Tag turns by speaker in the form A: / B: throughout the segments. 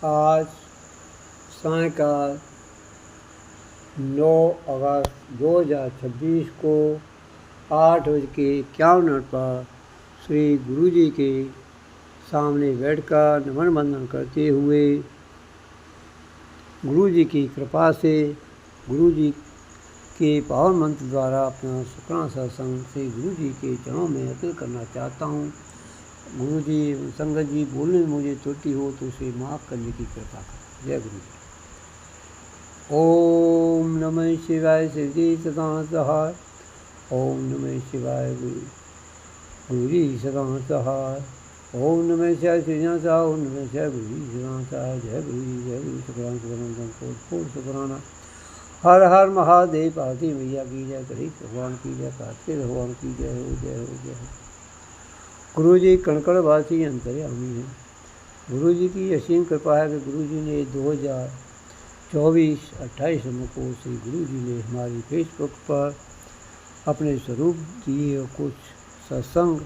A: आज सायंकाल 9 अगस्त 2026 को 8:51 पर श्री गुरु जी के सामने बैठकर नमन बंदन करते हुए गुरु जी की कृपा से गुरु जी के पावन मंत्र द्वारा अपना शुक्राना सत्संग श्री गुरु जी के चरणों में अर्पित करना चाहता हूँ। गुरु जी संगत जी बोलने में मुझे त्रुटि हो तो उसे माफ़ करने की कृपा करें। जय गुरु जी। ओम नमः शिवाय सिद्धि सदा सहाय। ओम नमः शिवाय गुरु जी सदा सहाय। ओम नमः शिवाय सृजना सा। ओम नमः शिवाय गुरु जी सदा सहाय। जय गुरु जी। जय गुरु शुक्राना शुक्राना शुक्राना। हर हर महादेव। पार्वती मैया की जय। गणेश भगवान की जय। कार्तिक भगवान की जय हो। जय हो जय हो। गुरु जी कणकणवासी अंतर्यामी हैं। गुरु जी की असीम कृपा है कि गुरु जी ने 2024 28 नवंबर को श्री गुरु जी ने हमारी फेसबुक पर अपने स्वरूप दिए और कुछ सत्संग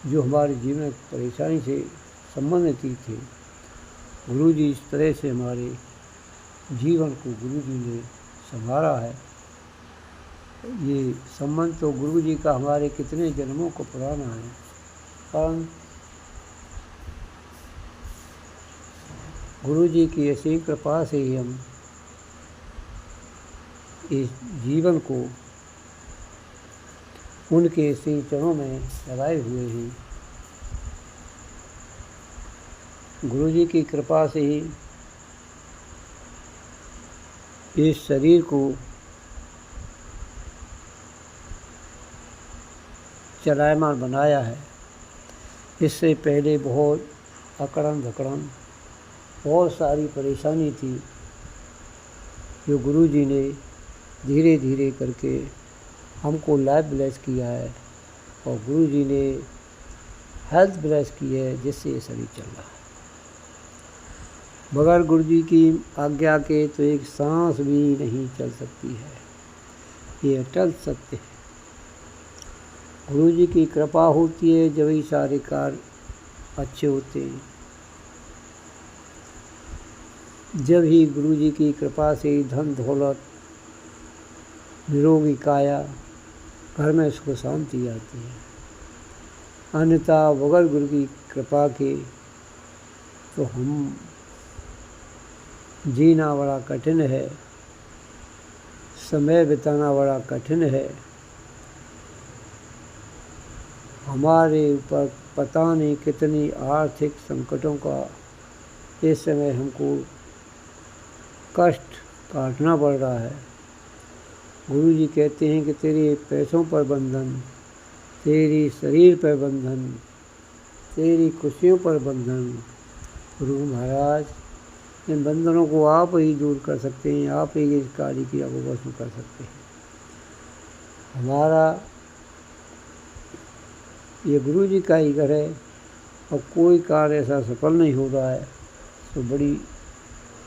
A: जो हमारे जीवन परेशानी से संबंधित थे, गुरु जी इस तरह से हमारे जीवन को गुरु जी ने संभाला है। ये संबंध तो गुरु जी का हमारे कितने जन्मों को पुराना है, पर गुरु जी की ऐसी कृपा से ही हम इस जीवन को उनके श्री चरणों में लगाए हुए हैं। गुरु जी की कृपा से ही इस शरीर को चलायमान बनाया है। इससे पहले बहुत अकड़न धकड़न बहुत सारी परेशानी थी, जो गुरु जी ने धीरे धीरे करके हमको लाइफ ब्लेस किया है और गुरु जी ने हेल्थ ब्लेस की है, जिससे ये शरीर चल रहा है। बगैर गुरु जी की आज्ञा के तो एक सांस भी नहीं चल सकती है, ये अटल सत्य है। गुरु जी की कृपा होती है जब ही सारे कार्य अच्छे होते हैं। जब ही गुरु जी की कृपा से धन दौलत निरोगी काया घर में सुख शांति आती है। अन्यथा बगैर गुरु की कृपा के तो हम जीना बड़ा कठिन है, समय बिताना बड़ा कठिन है। हमारे ऊपर पता नहीं कितनी आर्थिक संकटों का इस समय हमको कष्ट काटना पड़ रहा है। गुरु जी कहते हैं कि तेरे पैसों पर बंधन, तेरी शरीर पर बंधन, तेरी खुशियों पर बंधन। गुरु महाराज, इन बंधनों को आप ही दूर कर सकते हैं, आप ही इस कार्य की अवश्य कर सकते हैं। हमारा ये गुरु जी का ही घर है और कोई कार्य ऐसा सफल नहीं हो रहा है तो बड़ी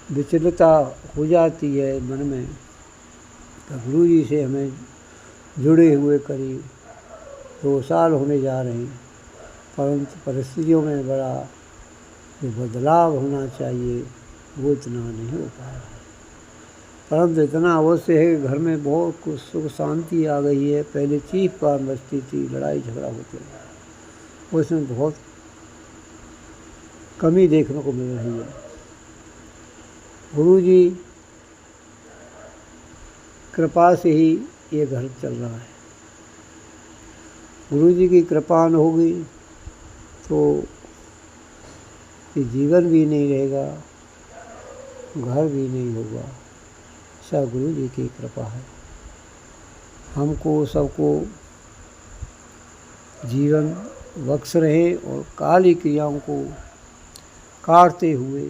A: विचलता हो जाती है मन में। तो गुरु जी से हमें जुड़े हुए करीब 2 साल होने जा रहे हैं, परंतु परिस्थितियों में बड़ा जो बदलाव होना चाहिए वो इतना नहीं हो पा रहा है। परंतु इतना अवश्य है कि घर में बहुत कुछ सुख शांति आ गई है। पहले चीख पार मचती थी, लड़ाई झगड़ा होते थे, उसमें बहुत कमी देखने को मिल रही है। गुरु जी कृपा से ही ये घर चल रहा है। गुरु जी की कृपा न होगी तो ये जीवन भी नहीं रहेगा, घर भी नहीं होगा। सब गुरु जी की कृपा है। हमको सबको जीवन बख्श रहे और काली क्रियाओं को काटते हुए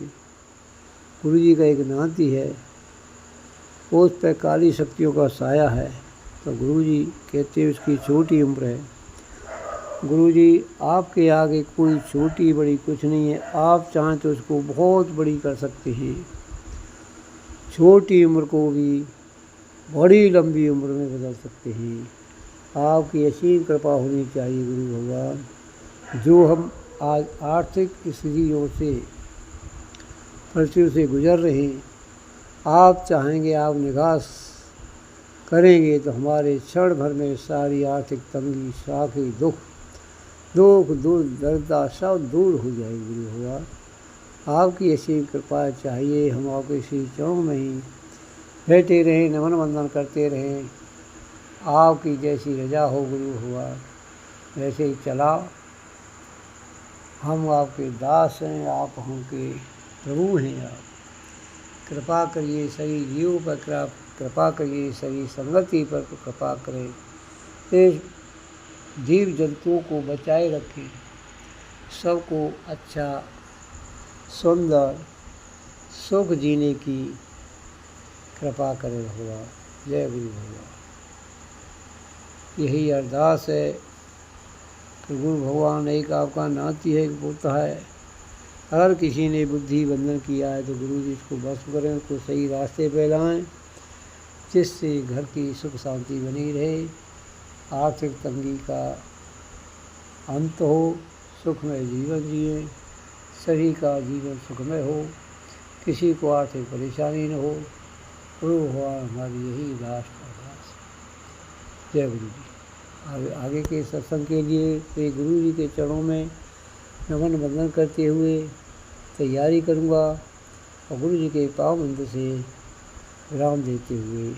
A: गुरु जी का एक नाती है, उस पर काली शक्तियों का साया है। तो गुरु जी कहते हैं उसकी छोटी उम्र है। गुरु जी आपके आगे कोई छोटी बड़ी कुछ नहीं है, आप चाहें तो उसको बहुत बड़ी कर सकते हैं। छोटी उम्र को भी बड़ी लंबी उम्र में बदल सकते हैं। आपकी असीम कृपा होनी चाहिए गुरु भगवान। जो हम आज आर्थिक स्थितियों से मृत्यु से गुजर रहे हैं। आप चाहेंगे, आप निगाह करेंगे तो हमारे क्षण भर में सारी आर्थिक तंगी, साखी, दुख दर्दा सब दूर हो जाएगी। गुरु भगवान आपकी ऐसी कृपा चाहिए। हम आपके इसी चरणों में ही बैठे रहें, नमन वंदन करते रहें। आपकी जैसी रजा हो गुरु भगवान, वैसे ही चला। हम आपके दास हैं, आप हमके प्रभु हैं। आप कृपा करिए, सभी जीवों पर कृपा करिए, सभी संगति पर कृपा करें। इस जीव जंतुओं को बचाए रखें, सबको अच्छा सुंदर सुख जीने की कृपा करें भगवान। जय गुरु भगवान। यही अरदास है कि गुरु भगवान एक आपका नाती है, एक पोता है। अगर किसी ने बुद्धि बंधन किया है तो गुरु जी इसको भस्म करें, उसको सही रास्ते पे लाएं, जिससे घर की सुख शांति बनी रहे, आर्थिक तंगी का अंत हो, सुखमय जीवन जिए, सभी का जीवन सुखमय हो, किसी को आर्थिक परेशानी न हो। गुरु भगवान हमारी यही लास्ट अरदास। जय गुरु जी। आगे के सत्संग के लिए श्री गुरु जी के चरणों में नमन वंदन करते हुए तैयारी करूँगा और गुरु जी के पाव मंत्र से विराम देते हुए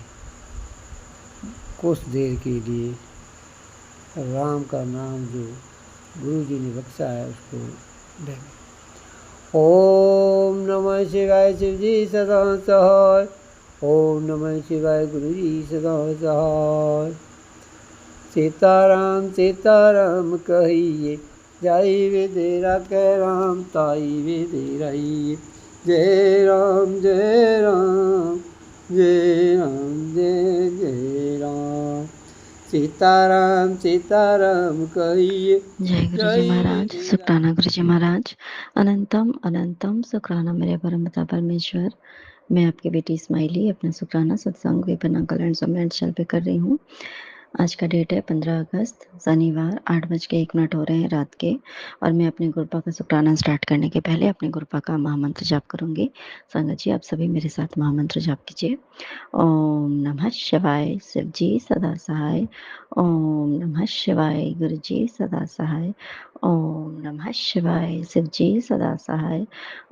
A: कुछ देर के लिए राम का नाम जो गुरु जी ने बख्शा है उसको देंगे। ओम नमः शिवाय, शिव जी सदा सहाय। ओम नमः शिवाय, गुरु जी सदा सहाय। सीताराम सीताराम कहिए, जाई वे तेरा कह राम, ताई वे तेरा ही। जय राम जय राम, जय राम जय जय राम। सीताराम सीताराम कहिए।
B: जय गुरु जी महाराज, शुक्राना गुरु जी महाराज। अनंतम अनंतम शुक्राना मेरे परमपिता परमेश्वर। मैं आपकी बेटी स्माइली अपना शुक्राना सत्संग विपन्ना कल्याण सम्मेलन चल पे कर रही हूँ। आज का डेट है 15 अगस्त शनिवार, 8:01 हो रहे हैं रात के। और मैं अपने गुरुपा का शुक्राना स्टार्ट करने के पहले अपने गुरुपा का महामंत्र जाप करूंगी। संगत जी आप सभी मेरे साथ महामंत्र जाप कीजिए। ओम नमः शिवाय, शिव जी सदा सहाय। ओम नमः शिवाय, गुरु जी सदा सहाय। ओम नमः शिवाय, शिव जी सदा सहाय।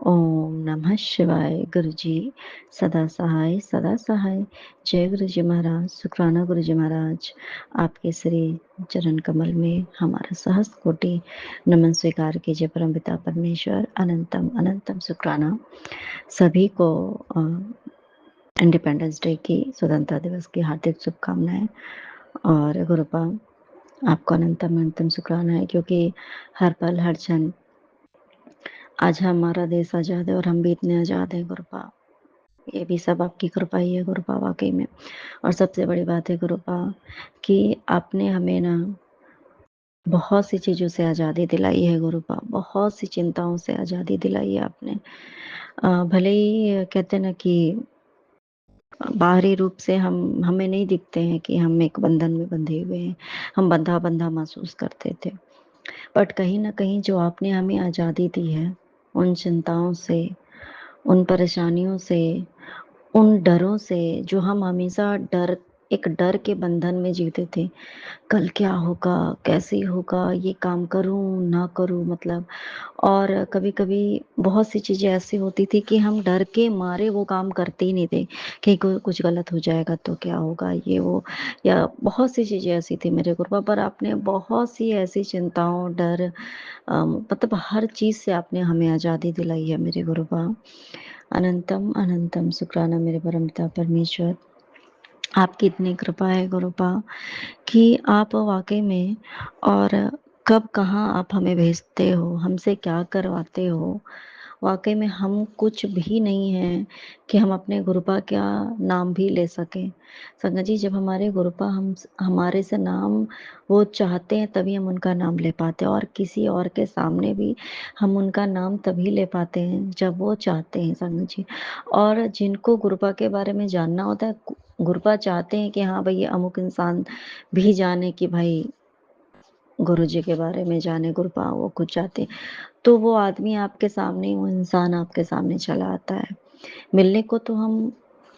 B: ओम नमः शिवाय, गुरु जी सदा सहाय सदा सहाय। जय गुरु जी महाराज। शुक्राना गुरु जी महाराज, आपके श्री चरण कमल में हमारा सहस्त्र कोटि नमन स्वीकार कीजिए परमपिता परमेश्वर। अनंतम अनंतम शुक्राना। सभी को इंडिपेंडेंस डे की, स्वतंत्रता दिवस की हार्दिक शुभकामनाएं। और गुरुपा आपको अनंतम अनंतम शुक्राना है, क्योंकि हर पल हर क्षण आज हमारा देश आज़ाद है और हम भी इतने आज़ाद हैं गुरुपा। ये भी सब आपकी कृपा ही है गुरुपा, वाकई में। और सबसे बड़ी बात है गुरुपा कि आपने हमें ना बहुत सी चीज़ों से आज़ादी दिलाई है गुरुपा, बहुत सी चिंताओं से आज़ादी दिलाई है आपने। भले ही कहते ना कि बाहरी रूप से हमें नहीं दिखते हैं कि हम एक बंधन में बंधे हुए हैं, हम बंधा बंधा महसूस करते थे, बट कहीं ना कहीं जो आपने हमें आज़ादी दी है, उन चिंताओं से, उन परेशानियों से, उन डरों से, जो हम हमेशा एक डर के बंधन में जीते थे। कल क्या होगा, कैसे होगा, ये काम करूं ना करूं, मतलब। और कभी कभी बहुत सी चीज़ें ऐसी होती थी कि हम डर के मारे वो काम करते ही नहीं थे कि कुछ गलत हो जाएगा तो क्या होगा, ये वो, या बहुत सी चीज़ें ऐसी थी मेरे गुरुपा। पर आपने बहुत सी ऐसी चिंताओं, डर, मतलब हर चीज़ से आपने हमें आज़ादी दिलाई है मेरे गुरुपा। अनंतम अनंतम शुक्राना मेरे परमपिता परमेश्वर। आपकी इतनी कृपा है गुरुपा कि आप वाकई में, और कब कहाँ आप हमें भेजते हो, हमसे क्या करवाते हो। वाकई में हम कुछ भी नहीं हैं कि हम अपने गुरुपा का नाम भी ले सकें। संगत जी, जब हमारे गुरुपा हमारे से नाम वो चाहते हैं तभी हम उनका नाम ले पाते हैं, और किसी और के सामने भी हम उनका नाम तभी ले पाते हैं जब वो चाहते हैं संगत जी। और जिनको गुरुपा के बारे में जानना होता है, गुरुपा चाहते हैं कि हाँ भाई ये अमुक इंसान भी जाने कि भाई गुरुजी के बारे में जाने, गुरुपा वो खुद चाहते, तो वो आदमी आपके सामने, वो इंसान आपके सामने चला आता है। मिलने को तो हम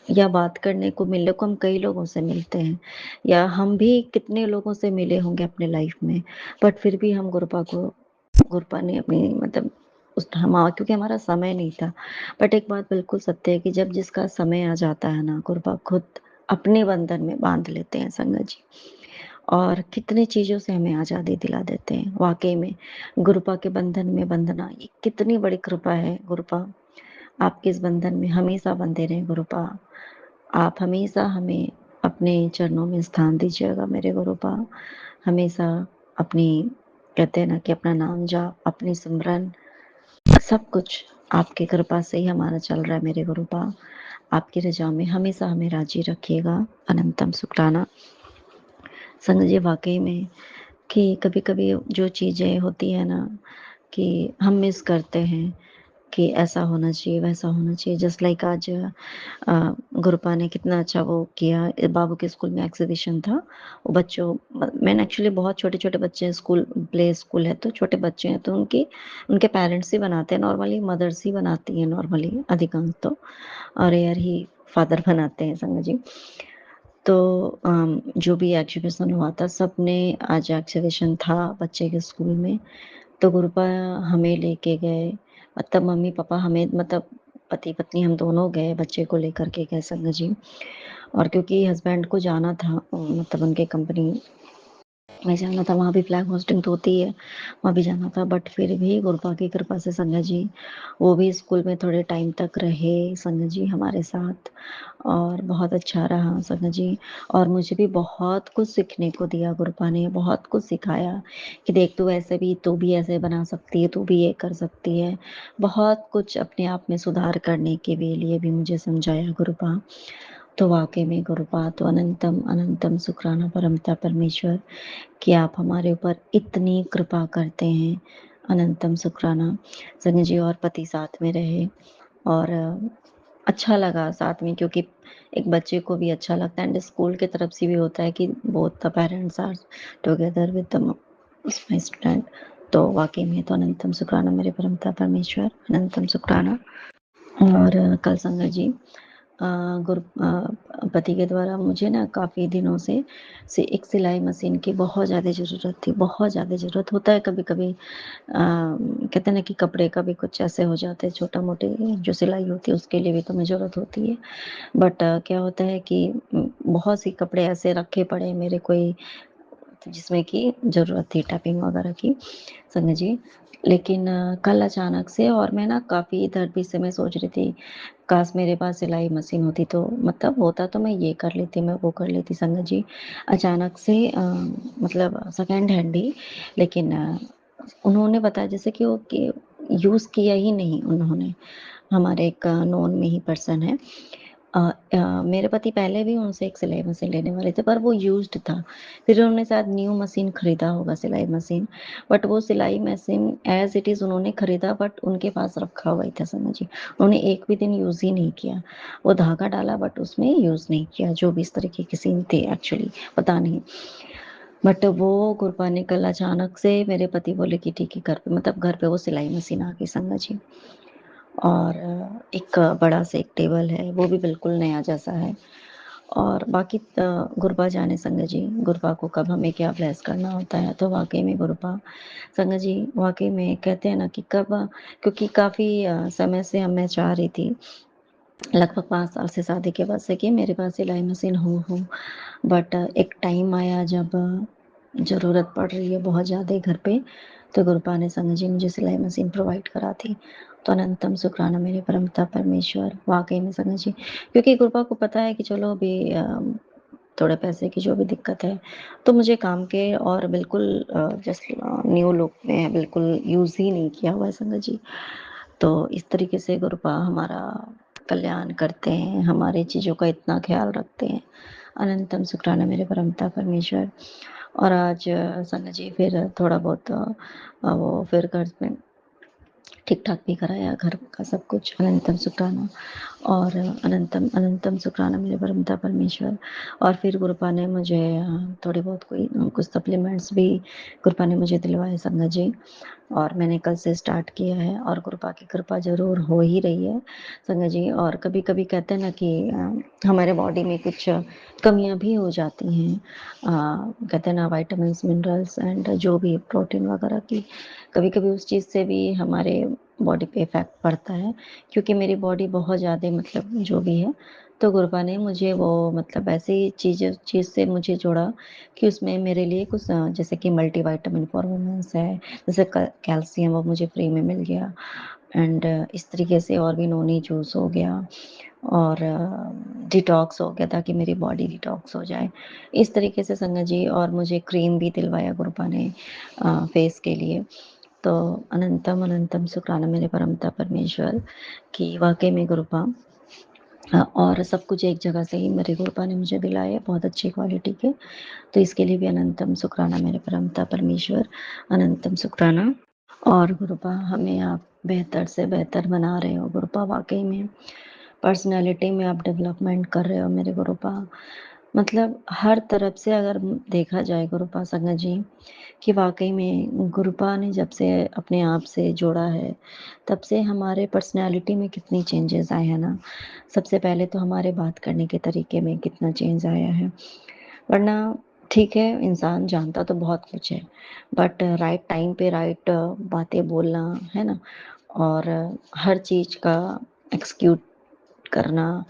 B: या बात करने को मिलने को हम कई लोगों से मिलते हैं, या हम भी कितने लोगों से मिले होंगे अपने लाइफ में, बट फिर भी हम गुरुपा ने अपनी मतलब उस हम क्योंकि हमारा समय नहीं था। बट एक बात बिल्कुल सत्य है कि जब जिसका समय आ जाता है ना, गुरुपा खुद अपने बंधन में बाँध लेते हैं संगत जी, और कितनी चीज़ों से हमें आज़ादी दिला देते हैं। वाक़ई में गुरुपा के बंधन में बंधना ये कितनी बड़ी कृपा है गुरुपा। आपके इस बंधन में हमेशा बंधे रहें गुरुपा। आप हमेशा हमें अपने चरणों में स्थान दीजिएगा मेरे गुरुपा। हमेशा अपनी कहते हैं ना कि अपना नाम जाप, अपनी सिमरन, सब कुछ आपकी कृपा से ही हमारा चल रहा है मेरे गुरुपा। आपकी रज़ा में हमेशा हमें राज़ी रखिएगा। अनंतम शुक्राना। संगत जी वाक़ई में कि कभी-कभी जो चीज़ें होती हैं ना कि हम मिस करते हैं कि ऐसा होना चाहिए, वैसा होना चाहिए। जस्ट लाइक आज गुरुपा ने कितना अच्छा वो किया। बाबू के स्कूल में एग्ज़िबिशन था। वो बच्चों मैंने एक्चुअली बहुत छोटे-छोटे बच्चे हैं, स्कूल प्ले स्कूल है तो छोटे बच्चे हैं तो उनके पेरेंट्स ही बनाते हैं नॉर्मली, मदर्स ही बनाती हैं नॉर्मली अधिकांश तो, और रेयर ही फादर बनाते हैं संगत जी। तो जो भी एग्ज़िबिशन हुआ था सबने आज एग्ज़िबिशन था बच्चे के स्कूल में, तो गुरुपा हमें लेके गए, मतलब मम्मी-पापा हमें मतलब पति-पत्नी हम दोनों गए, बच्चे को लेकर के गए संगत जी। और क्योंकि हस्बैंड को जाना था मतलब उनके कंपनी में जाना था, वहाँ भी फ्लैग होस्टिंग तो होती है, वहाँ भी जाना था, बट फिर भी गुरुपा की कृपा से संगत जी, वो भी स्कूल में थोड़े टाइम तक रहे संगत जी हमारे साथ, और बहुत अच्छा रहा संगत जी। और मुझे भी बहुत कुछ सीखने को दिया गुरुपा ने, बहुत कुछ सिखाया कि देख तू भी ऐसे बना सकती है, तू भी ये कर सकती है। बहुत कुछ अपने आप में सुधार करने के भी लिए भी मुझे समझाया गुरुपा। तो वाक़ई में गुरुपा तो अनंतम, अनंतम शुक्राना परमपिता परमेश्वर कि आप हमारे ऊपर इतनी कृपा करते हैं। अनंतम शुक्राना। संजय जी और पति साथ में रहे, और अच्छा लगा साथ में, क्योंकि एक बच्चे को भी अच्छा लगता है एंड स्कूल की तरफ से भी होता है कि both the parents are together with the my student. तो वाक़ई में तो अनंतम शुक्राना मेरे परमपिता परमेश्वर, अनंतम शुक्राना। और कल संगत जी पति के द्वारा मुझे ना काफ़ी दिनों से एक सिलाई मशीन की बहुत ज़्यादा ज़रूरत थी, बहुत ज़्यादा ज़रूरत होता है कभी-कभी। कहते हैं ना कि कपड़े का भी कुछ ऐसे हो जाते हैं, छोटा-मोटे जो सिलाई होती है उसके लिए भी तो हमें ज़रूरत होती है। बट क्या होता है कि बहुत सी कपड़े ऐसे रखे पड़े हैं मेरे कोई जिसमें कि ज़रूरत थी टाइपिंग वगैरह की संगत जी। लेकिन कल अचानक से, और मैं ना काफ़ी इधर भी से मैं सोच रही थी, काश मेरे पास सिलाई मशीन होती तो मतलब होता तो मैं ये कर लेती, मैं वो कर लेती संगत जी। अचानक से मतलब सेकंड हैंड ही, लेकिन उन्होंने बताया जैसे कि वो कि यूज़ किया ही नहीं उन्होंने। हमारे एक नोन में ही पर्सन है। मेरे पति पहले भी उनसे एक सिलाई मशीन लेने वाले थे, पर वो यूज़्ड था। फिर उन्होंने शायद न्यू मशीन खरीदा होगा सिलाई मशीन, बट वो सिलाई मशीन एज़ इट इज़ उन्होंने खरीदा, बट उनके पास रखा हुआ ही था समझिए। उन्होंने एक भी दिन यूज़ ही नहीं किया। वो धागा डाला बट उसमें यूज़ नहीं किया, जो भी इस तरीके की सीन थे एक्चुअली, पता नहीं। बट वो कुर्बानी ने कल अचानक से मेरे पति बोले कि ठीक है, घर पे वो सिलाई मशीन आ गई संगत जी। और एक बड़ा सा एक टेबल है, वो भी बिल्कुल नया जैसा है। और बाकी गुरबा जाने संगत जी, गुरबा को कब हमें क्या ब्लेस करना होता है, तो वाक़ई में गुरबा संगत जी वाक़ई में कहते हैं ना कि कब क्योंकि काफ़ी समय से मैं चाह रही थी, लगभग 5 साल से शादी के बाद से कि मेरे पास सिलाई मशीन हो। बट एक टाइम आया जब ज़रूरत पड़ रही है बहुत ज़्यादा घर पे, तो गुरुपा ने संगत जी मुझे सिलाई मशीन प्रोवाइड करा थी। तो अनंतम शुक्राना मेरे परमपिता परमेश्वर, वाक़ई में संगत जी, क्योंकि गुरुपा को पता है कि चलो अभी थोड़े पैसे की जो भी दिक्कत है, तो मुझे काम के और बिल्कुल जस्ट न्यू लुक में बिल्कुल यूज़ ही नहीं किया हुआ है संगत जी। तो इस तरीके से गुरुपा हमारा कल्याण करते हैं, हमारी चीज़ों का इतना ख़्याल रखते हैं। अनंतम शुक्राना मेरे परमपिता परमेश्वर। और आज संगत जी फिर थोड़ा बहुत वो फिर घर में ठीक-ठाक भी कराया घर का सब कुछ, अनंतम शुक्राना। और अनंतम अनंतम शुक्राना मेरे परमपिता परमेश्वर। और फिर गुरुपा ने मुझे थोड़ी बहुत कुछ सप्लीमेंट्स भी गुरुपा ने मुझे दिलवाए संगत जी, और मैंने कल से स्टार्ट किया है, और गुरुपा की कृपा ज़रूर हो ही रही है संगत जी। और कभी-कभी कहते हैं ना कि हमारे बॉडी में कुछ कमियाँ भी हो जाती हैं। कहते हैं ना विटामिन्स, मिनरल्स एंड जो भी प्रोटीन वगैरह की, कभी-कभी उस चीज़ से भी हमारे बॉडी पे इफ़ेक्ट पड़ता है, क्योंकि मेरी बॉडी बहुत ज़्यादा मतलब जो भी है, तो गुरुपा ने मुझे वो मतलब ऐसी चीज़ से मुझे जोड़ा कि उसमें मेरे लिए कुछ जैसे कि मल्टीविटामिन फॉर वुमेन्स है, जैसे कैल्शियम वो मुझे फ्री में मिल गया, एंड इस तरीके से और भी नोनी जूस हो गया, और डिटॉक्स हो गया ताकि मेरी बॉडी डिटॉक्स हो जाए। इस तरीके से संगत जी, और मुझे क्रीम भी दिलवाया गुरुपा ने फेस के लिए। तो अनंतम अनंतम शुक्राना मेरे परमपिता परमेश्वर कि वाक़ई में गुरुपा और सब कुछ एक जगह से ही मेरे गुरुपा ने मुझे दिलाए, बहुत अच्छी क्वालिटी के। तो इसके लिए भी अनंतम शुक्राना मेरे परमपिता परमेश्वर, अनंतम शुक्राना। और गुरुपा हमें आप बेहतर से बेहतर बना रहे हो गुरुपा, वाक़ई में पर्सनैलिटी में आप डेवलपमेंट कर रहे हो मेरे गुरुपा। मतलब हर तरफ से अगर देखा जाए गुरुपा संगत जी, कि वाक़ई में गुरुपा ने जब से अपने आप से जोड़ा है, तब से हमारे पर्सनैलिटी में कितनी चेंजेज़ आए हैं ना। सबसे पहले तो हमारे बात करने के तरीके में कितना चेंज आया है। वरना ठीक है, इंसान जानता तो बहुत कुछ है, बट राइट टाइम पे राइट बातें बोलना, है ना? और हर चीज़ का एक्ज़ीक्यूट करना,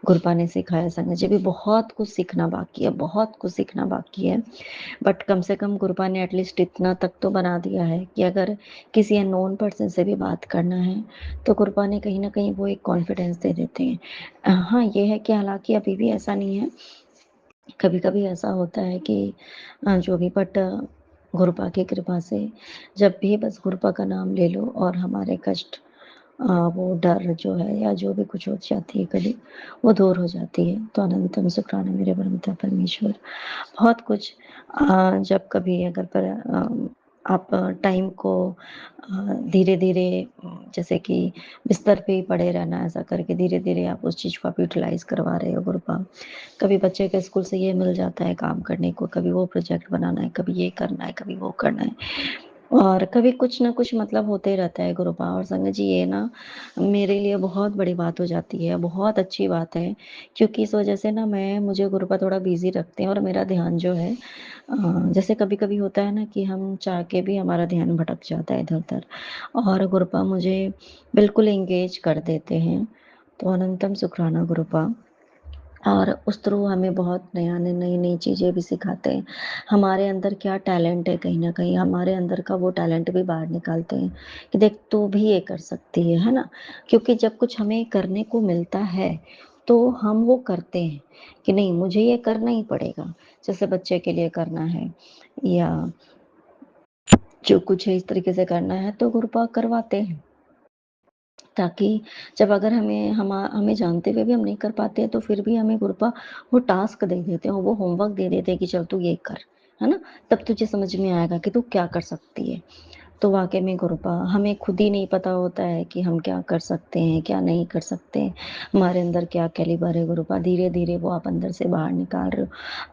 B: गुरुपा ने सिखाया संगत जी। अभी बहुत कुछ सीखना बाकी है, बहुत कुछ सीखना बाकी है। बट कम से कम गुरुपा ने एटलीस्ट इतना तक तो बना दिया है कि अगर किसी अननोन पर्सन से भी बात करना है, तो गुरुपा ने कहीं न कहीं वो एक कॉन्फिडेंस दे देते हैं। हाँ, ये है कि हालाँकि अभी भी ऐसा नहीं है, कभी-कभी ऐसा होता है कि जो भी बट गुरुपा की कृपा से जब भी बस गुरुपा का नाम ले लो और हमारे कष्ट वो डर जो है या जो भी कुछ हो जाती है कभी, वो दूर हो जाती है। तो अनंतम शुक्राना मेरे परमपिता परमेश्वर। बहुत कुछ जब कभी अगर आप टाइम को धीरे-धीरे जैसे कि बिस्तर पे ही पड़े रहना ऐसा करके धीरे-धीरे आप उस चीज़ को आप यूटिलाइज़ करवा रहे हो गुरुपा। कभी बच्चे के स्कूल से ये मिल जाता है काम करने को, कभी वो प्रोजेक्ट बनाना है, कभी ये करना है, कभी वो करना है। और कभी कुछ न कुछ मतलब होते ही रहता है गुरुपा, और संगत जी ये ना मेरे लिए बहुत बड़ी बात हो जाती है, बहुत अच्छी बात है, क्योंकि इस वज़ह से ना मुझे गुरुपा थोड़ा बिज़ी रखते हैं, और मेरा ध्यान जो है जैसे कभी-कभी होता है ना कि हम चाह के भी हमारा ध्यान भटक जाता है इधर-उधर, और गुरुपा मुझे बिल्कुल एंगेज कर देते हैं। तो अनंतम शुक्राना गुरुपा। और उस थ्रू हमें बहुत नई-नई चीज़ें भी सिखाते हैं। हमारे अंदर क्या टैलेंट है, कहीं न कहीं हमारे अंदर का वो टैलेंट भी बाहर निकालते हैं कि देख तू भी ये कर सकती है ना? क्योंकि जब कुछ हमें करने को मिलता है, तो हम वो करते हैं कि नहीं मुझे ये करना ही पड़ेगा। जैसे बच्चे के लिए करना है या जो कुछ है इस तरीके से करना है, तो गुरुपा करवाते हैं। ताकि जब अगर हमें जानते हुए भी हम नहीं कर पाते हैं, तो फिर भी हमें गुरुपा वो टास्क दे देते हैं, वो होमवर्क दे देते हैं कि चल तू ये कर, है ना? तब तुझे समझ में आएगा कि तू क्या कर सकती है। तो वाक़ई में गुरुपा हमें खुद ही नहीं पता होता है कि हम क्या कर सकते हैं, क्या नहीं कर सकते हैं। हमारे अंदर क्या कैलिबर है गुरुपा, धीरे-धीरे वो आप अंदर से बाहर निकाल रहे हो।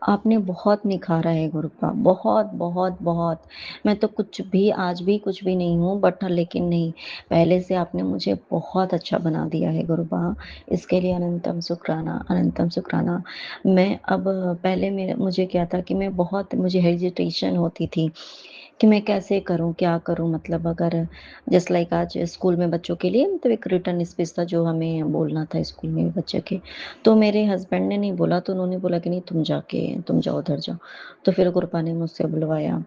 B: आपने बहुत निखारा है गुरुपा, बहुत, बहुत, बहुत। मैं तो कुछ भी आज भी कुछ भी नहीं हूँ, बट लेकिन नहीं, पहले से आपने मुझे बहुत अच्छा बना दिया है गुरुपा। इसके लिए अनंतम शुक्राना, अनंतम शुक्राना। मैं अब पहले मुझे क्या था कि मुझे हेजिटेशन होती थी कि मैं कैसे करूँ, क्या करूँ? मतलब अगर जस्ट लाइक आज स्कूल में बच्चों के लिए मतलब एक रिटन स्पीच था जो हमें बोलना था स्कूल में बच्चे के। तो मेरे हस्बैंड ने नहीं बोला, तो उन्होंने बोला कि नहीं तुम जाओ उधर जाओ। तो फिर गुरुपा ने मुझसे बुलवाया।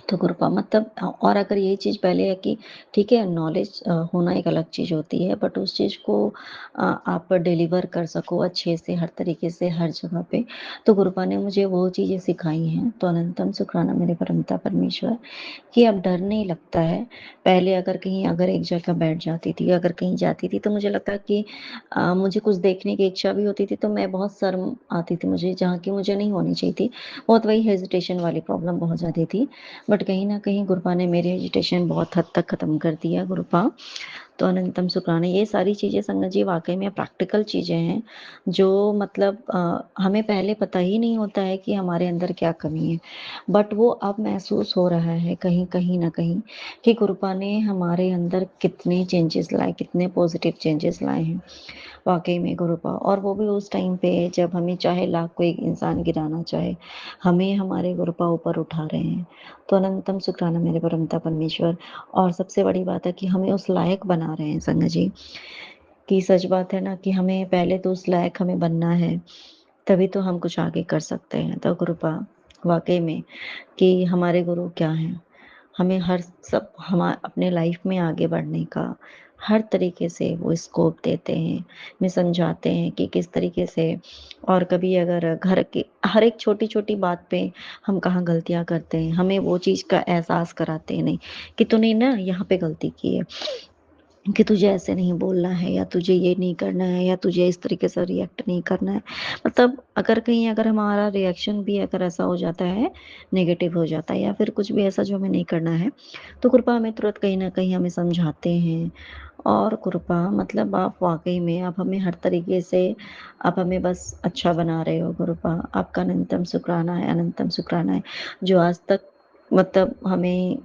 B: तो कृपा मतलब और अगर यही चीज़ पहले है कि ठीक है नॉलेज होना एक अलग चीज़ होती है, बट उस चीज़ को आप डिलीवर कर सको अच्छे से हर तरीके से हर जगह पे, तो गुरुपा ने मुझे वो चीज़ें सिखाई हैं। तो अनंतम शुक्राना मेरे परमपिता परमेश्वर कि अब डर नहीं लगता है। पहले अगर एक जगह बैठ जाती थी, अगर कहीं जाती थी, तो मुझे लगता कि मुझे कुछ देखने की इच्छा भी होती थी, तो मैं बहुत शर्म आती थी मुझे, जहाँ की मुझे नहीं होनी चाहिए थी। बहुत वही हेजिटेशन वाली प्रॉब्लम बहुत ज़्यादा थी। बट कहीं न कहीं गुरुपा ने मेरी एजुटेशन बहुत हद तक ख़त्म कर दिया गुरुपा। तो अनंतम शुक्राना। ये सारी चीज़ें संगत जी वाक़ई में प्रैक्टिकल चीज़ें हैं, जो मतलब हमें पहले पता ही नहीं होता है कि हमारे अंदर क्या कमी है। बट वो अब महसूस हो रहा है कहीं न कहीं कि कृपा ने हमारे अंदर कितने चेंजेस लाए, कितने पॉज़िटिव चेंजेस लाए हैं। वाक़ई में गुरुपा, और वो भी उस टाइम पे जब हमें चाहे लाख कोई इंसान गिराना चाहे, हमें हमारे गुरुपा ऊपर उठा रहे हैं। तो अनंतम शुक्राना मेरे परमपिता परमेश्वर। और सबसे बड़ी बात है कि हमें उस लायक बना रहे हैं संगत जी, कि सच बात है ना कि हमें पहले तो उस लायक हमें बनना है, तभी तो हम कुछ आगे कर सकते हैं। तो गुरुपा वाक़ई में कि हमारे गुरु क्या हैं? हमें हर सब अपने लाइफ में आगे बढ़ने का हर तरीके से वो स्कोप देते हैं, हमें समझाते हैं कि किस तरीके से। और कभी अगर घर की हर एक छोटी-छोटी बात पे हम कहाँ गलतियाँ करते हैं, हमें वो चीज़ का एहसास कराते हैं नहीं कि तूने ना यहाँ पे गलती की है। कि तुझे ऐसे नहीं बोलना है, या तुझे ये नहीं करना है, या तुझे इस तरीके से रिएक्ट नहीं करना है। मतलब अगर हमारा रिएक्शन भी अगर ऐसा हो जाता है, नेगेटिव हो जाता है या फिर कुछ भी ऐसा जो हमें नहीं करना है, तो कृपा हमें तुरंत कहीं न कहीं हमें समझाते हैं। और कृपा मतलब आप वाक़ई में आप हमें हर तरीके से आप हमें बस अच्छा बना रहे हो कृपा। आपका अनंतम शुक्राना है, जो आज तक मतलब हमें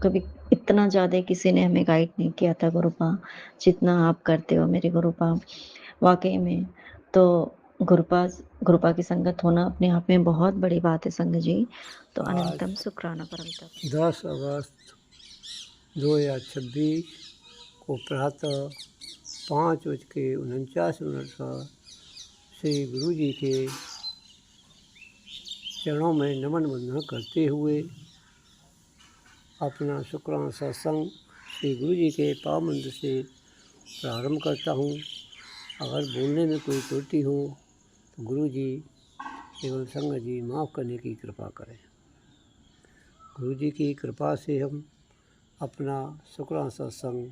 B: कभी इतना ज़्यादा किसी ने हमें गाइड नहीं किया था गुरुपा, जितना आप करते हो मेरे गुरुपा, वाक़ई में। तो गुरुपा की संगत होना अपने आप में बहुत बड़ी बात है संगत जी। तो
A: आज
B: अनंतम शुक्राना परमपिता।
A: 10 अगस्त 2026 को प्रातः 5:49 पर श्री गुरु जी के चरणों में नमन वंदन करते हुए अपना शुक्राना सत्संग श्री गुरु जी के पावन मंत्र से प्रारंभ करता हूँ। अगर बोलने में कोई त्रुटि हो तो गुरु जी एवं संगत जी माफ़ करने की कृपा करें। गुरु जी की कृपा से हम अपना शुक्राना सत्संग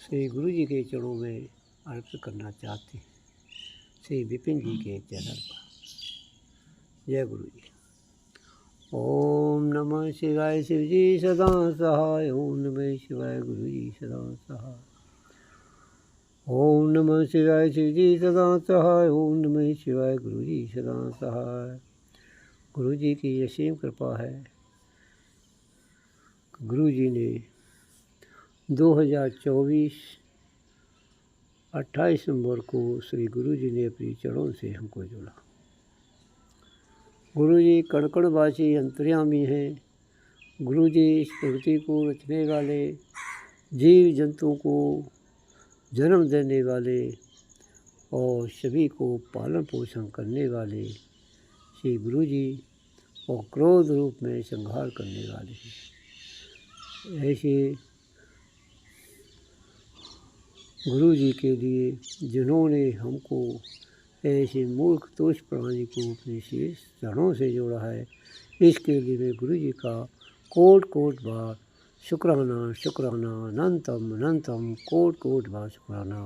A: श्री गुरु जी के चरणों में अर्पित करना चाहते हैं, श्री विपिन जी के चरण पर। जय गुरु जी। ओम नमः शिवाय। शिव जी सदा सहाय। ओम नमः शिवाय। गुरु जी सदा सहाय। ओम नमः शिवाय। शिव जी सदा सहाय। ओम नमः शिवाय। गुरु जी सदा सहाय। गुरु जी की असीम कृपा है। गुरु जी ने 2024 28 नवंबर को श्री गुरु जी ने अपने चरणों से हमको जोड़ा। गुरु जी कड़कड़वासी अंतर्यामी हैं। गुरु जी इस प्रकृति को रचने वाले, जीव जंतुओं को जन्म देने वाले और सभी को पालन पोषण करने वाले श्री गुरु जी और क्रोध रूप में संहार करने वाले हैं। ऐसे गुरु जी के लिए जिन्होंने हमको ऐसे मूर्ख तुच्छ प्राणी को अपने शीश चरणों से जोड़ा है, इसके लिए मैं गुरु जी का कोट कोट बार शुक्राना शुक्राना अनंतम अनंतम कोट कोट बार शुक्राना।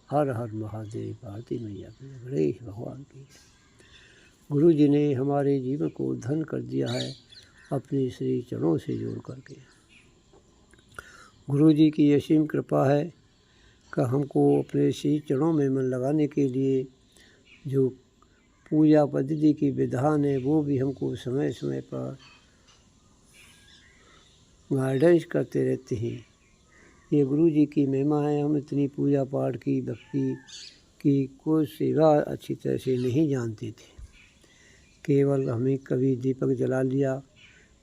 A: हर हर महादेव। भारती मैया की, गणेश भगवान की। गुरु जी ने हमारे जीवन को धन कर दिया है अपने श्री चरणों से जोड़ करके। गुरु जी की असीम कृपा है कि हमको अपने श्री चरणों में मन लगाने के लिए जो पूजा पद्धति की विधान है वो भी हमको समय समय पर गाइडेंस करते रहते हैं। ये गुरु जी की महिमा है। हम इतनी पूजा पाठ की, भक्ति की कोई सेवा अच्छी तरह से नहीं जानते थे। केवल हमें कभी दीपक जला लिया,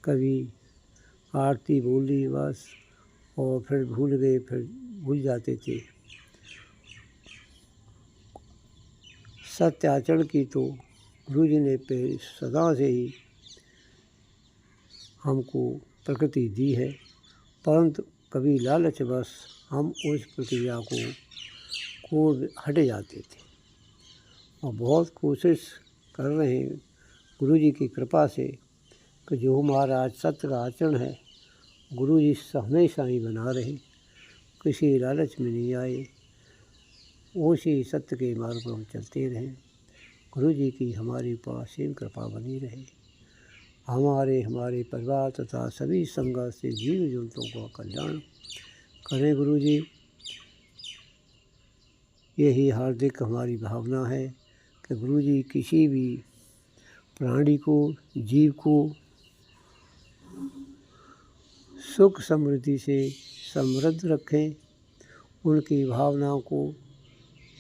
A: कभी आरती बोल ली बस, और फिर भूल गए, फिर भूल जाते थे। सत्य आचरण की तो गुरु जी ने सदा से ही हमको प्रकृति दी है, परंतु कभी लालचवश हम उस प्रक्रिया को हट जाते थे। और बहुत कोशिश कर रहे हैं गुरु जी की कृपा से कि जो हमारा सत्य का आचरण है गुरु जी हमेशा ही बना रहे, किसी लालच में नहीं आए, उसी सत्य के मार्ग पर हम चलते रहें। गुरु जी की हमारी ऊपर असीम कृपा बनी रहे। हमारे परिवार तथा सभी संघ से जीव जंतुओं का कल्याण करें गुरु जी। यही हार्दिक हमारी भावना है कि गुरु जी किसी भी प्राणी को, जीव को सुख समृद्धि से समृद्ध रखें, उनकी भावनाओं को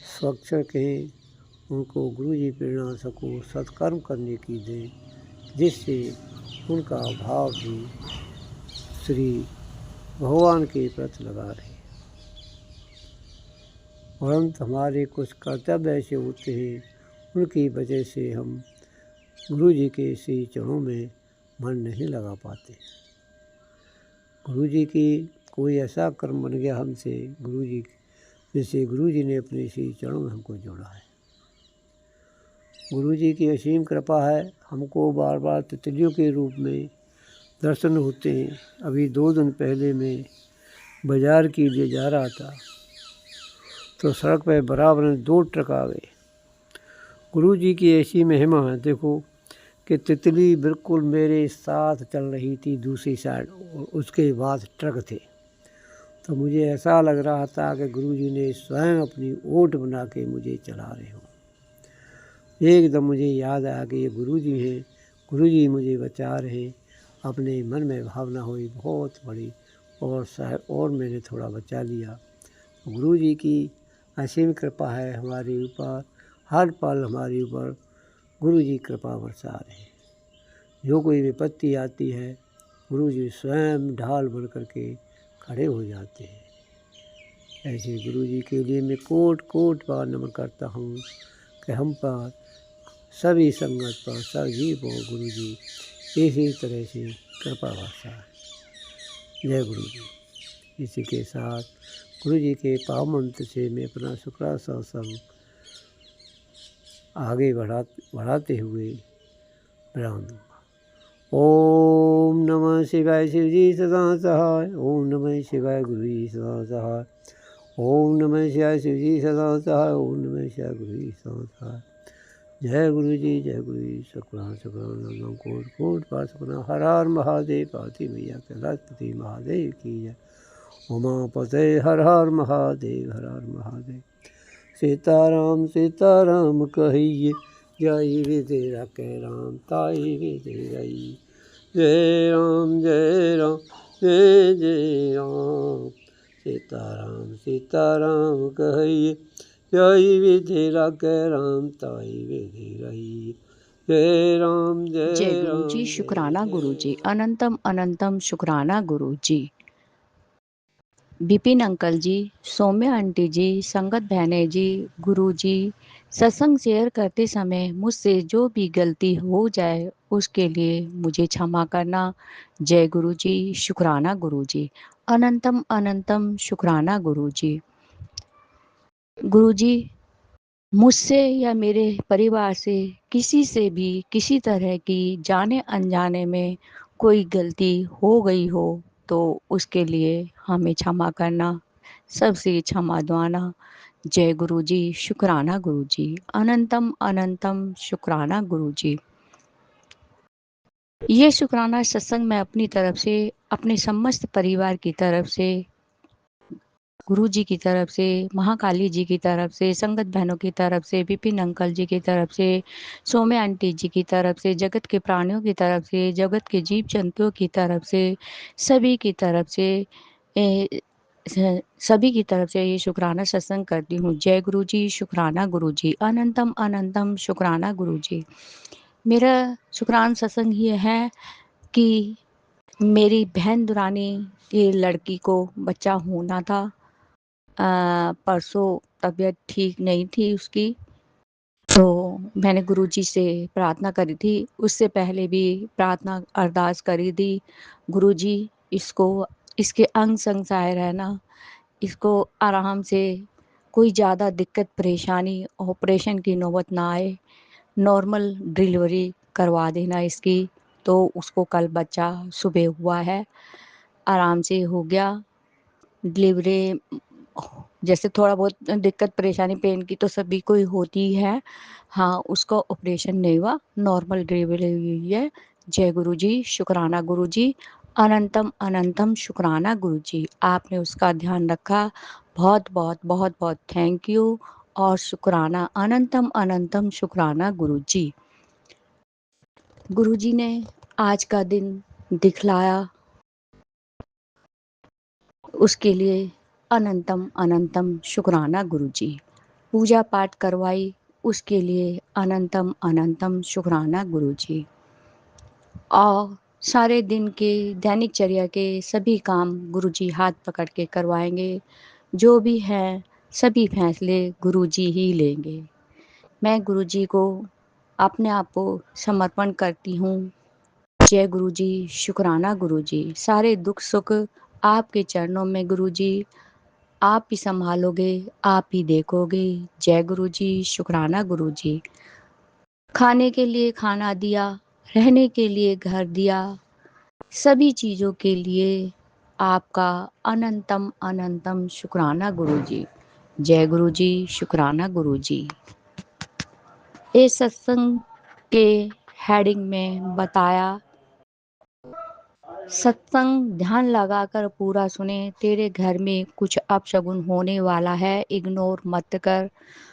A: स्वच्छ रखें, उनको गुरु जी प्रेरणा सको सत्कर्म करने की दें, जिससे उनका भाव भी श्री भगवान के प्रति लगा रहे। परंतु हमारे कुछ कर्तव्य ऐसे होते हैं, उनकी वजह से हम गुरु जी के श्री चरणों में मन नहीं लगा पाते। गुरु जी की कोई ऐसा कर्म बन गया हमसे, गुरु जी जैसे गुरु जी ने अपने श्री चरणों में हमको जोड़ा है। गुरु जी की असीम कृपा है, हमको बार बार तितलियों के रूप में दर्शन होते हैं। अभी 2 दिन पहले मैं बाज़ार के लिए जा रहा था तो सड़क पर बराबर में 2 ट्रक आ गए। गुरु जी की ऐसी महिमा है, देखो कि तितली बिल्कुल मेरे साथ चल रही थी दूसरी साइड, और उसके बाद ट्रक थे। तो मुझे ऐसा लग रहा था कि गुरु जी ने स्वयं अपनी ओट बना के मुझे चला रहे हो। एकदम मुझे याद आया कि ये गुरु जी हैं, गुरु जी मुझे बचा रहे। अपने मन में भावना हुई बहुत बड़ी, और मैंने थोड़ा बचा लिया। गुरु जी की असीम कृपा है हमारे ऊपर, हर पल हमारे ऊपर गुरु जी कृपा बरसा रहे। जो कोई विपत्ति आती है, गुरु जी स्वयं ढाल बन करके खड़े हो जाते हैं। ऐसे गुरु जी के लिए मैं कोट कोट बार नमन करता हूँ कि हम पर, सभी संगत पर, सभी को गुरु जी इसी तरह से कृपा बरसाए। जय गुरु जी। इसी के साथ गुरु जी के पाव मंत्र से मैं अपना शुक्र सत्संग आगे बढ़ाते हुए विराम दूँगा। ओम नमः शिवाय, शिव जी सदा सहाय। ओम नमः शिवाय, गुरु जी सदा सहाय। ओम नमः शिवाय, शिव जी सदा सहाय। ओम नमः शिवाय, गुरु जी सदा सहाय। जय गुरु जी, जय गुरु जी। शुक्रान शुक्रान कोट कोट पाठ शुक्रान। हर हर महादेव। पार्थिव मैया कैलाशपति महादेव की जय। उमापते हर हर महादेव, हर हर महादेव। सीताराम सीताराम कहिए, जय विधि रखे राम ताई विधि रही। जय राम जय राम जय जय राम। सीताराम सीताराम कहिए, जय विधि रखे राम ताई विधि रही। जय राम जय
B: जय गुरु जी। शुक्राना गुरु जी। अनंतम अनंतम शुक्राना गुरु जी। बिपिन अंकल जी, सौम्य आंटी जी, संगत बहने जी, गुरु जी, सत्संग शेयर करते समय मुझसे जो भी गलती हो जाए उसके लिए मुझे क्षमा करना। जय गुरु जी। शुक्राना गुरु जी। अनंतम अनंतम शुक्राना गुरु जी। गुरु जी, मुझसे या मेरे परिवार से किसी से भी किसी तरह की जाने अनजाने में कोई गलती हो गई हो तो उसके लिए हमें क्षमा करना, सबसे क्षमा दवाना। जय गुरु जी। शुक्राना गुरु जी। अनंतम अनंतम शुक्राना गुरु जी। ये शुक्राना सत्संग मैं अपनी तरफ से, अपने समस्त परिवार की तरफ से, गुरु जी की तरफ से, महाकाली जी की तरफ से, संगत बहनों की तरफ से, विपिन अंकल जी की तरफ से, सौम्य आंटी जी की तरफ से, जगत के प्राणियों की तरफ से, जगत के जीव जंतुओं की तरफ से, सभी की तरफ से, सभी की तरफ से ये शुक्राना सत्संग करती हूँ। जय गुरु जी। शुक्राना गुरु जी। अनंतम अनंतम शुक्राना गुरु जी। मेरा शुक्राना सत्संग ये है कि मेरी बहन दुरानी की लड़की को बच्चा होना था। परसों तबीयत ठीक नहीं थी उसकी, तो मैंने गुरुजी से प्रार्थना करी थी। उससे पहले भी प्रार्थना अरदास करी थी, गुरुजी इसको, इसके अंग संग सहाय रहना, इसको आराम से, कोई ज़्यादा दिक्कत परेशानी ऑपरेशन की नौबत ना आए, नॉर्मल डिलीवरी करवा देना इसकी। तो उसको कल बच्चा सुबह हुआ है, आराम से हो गया। डिलीवरी जैसे थोड़ा बहुत दिक्कत परेशानी पेन की तो सभी को ही होती है। हाँ, उसको ऑपरेशन नहीं हुआ, नॉर्मल डिलीवरी हुई है। जय गुरु जी। शुक्राना गुरु जी।
C: अनंतम अनंतम शुक्राना गुरुजी, आपने उसका ध्यान रखा। बहुत बहुत बहुत बहुत थैंक यू और शुक्राना, अनंतम अनंतम शुक्राना गुरुजी। गुरुजी ने आज का दिन दिखलाया, उसके लिए अनंतम अनंतम शुक्राना गुरुजी। पूजा पाठ करवाई, उसके लिए अनंतम अनंतम शुक्राना गुरुजी। और सारे दिन के दैनिक चर्या के सभी काम गुरुजी हाथ पकड़ के करवाएंगे। जो भी है सभी फैसले गुरुजी ही लेंगे। मैं गुरुजी को अपने आप को समर्पण करती हूँ। जय गुरुजी, शुक्राना गुरुजी। सारे दुख सुख आपके चरणों में गुरुजी, आप ही संभालोगे, आप ही देखोगे। जय गुरुजी, शुक्राना गुरुजी। खाने के लिए खाना दिया, रहने के लिए घर दिया, सभी चीज़ों के लिए आपका अनंतम अनंतम शुक्राना गुरुजी। जय गुरुजी, शुक्राना गुरुजी। इस सत्संग के हेडिंग में बताया, सत्संग ध्यान लगाकर पूरा सुने, तेरे घर में कुछ अपशगुन होने वाला है, इग्नोर मत कर,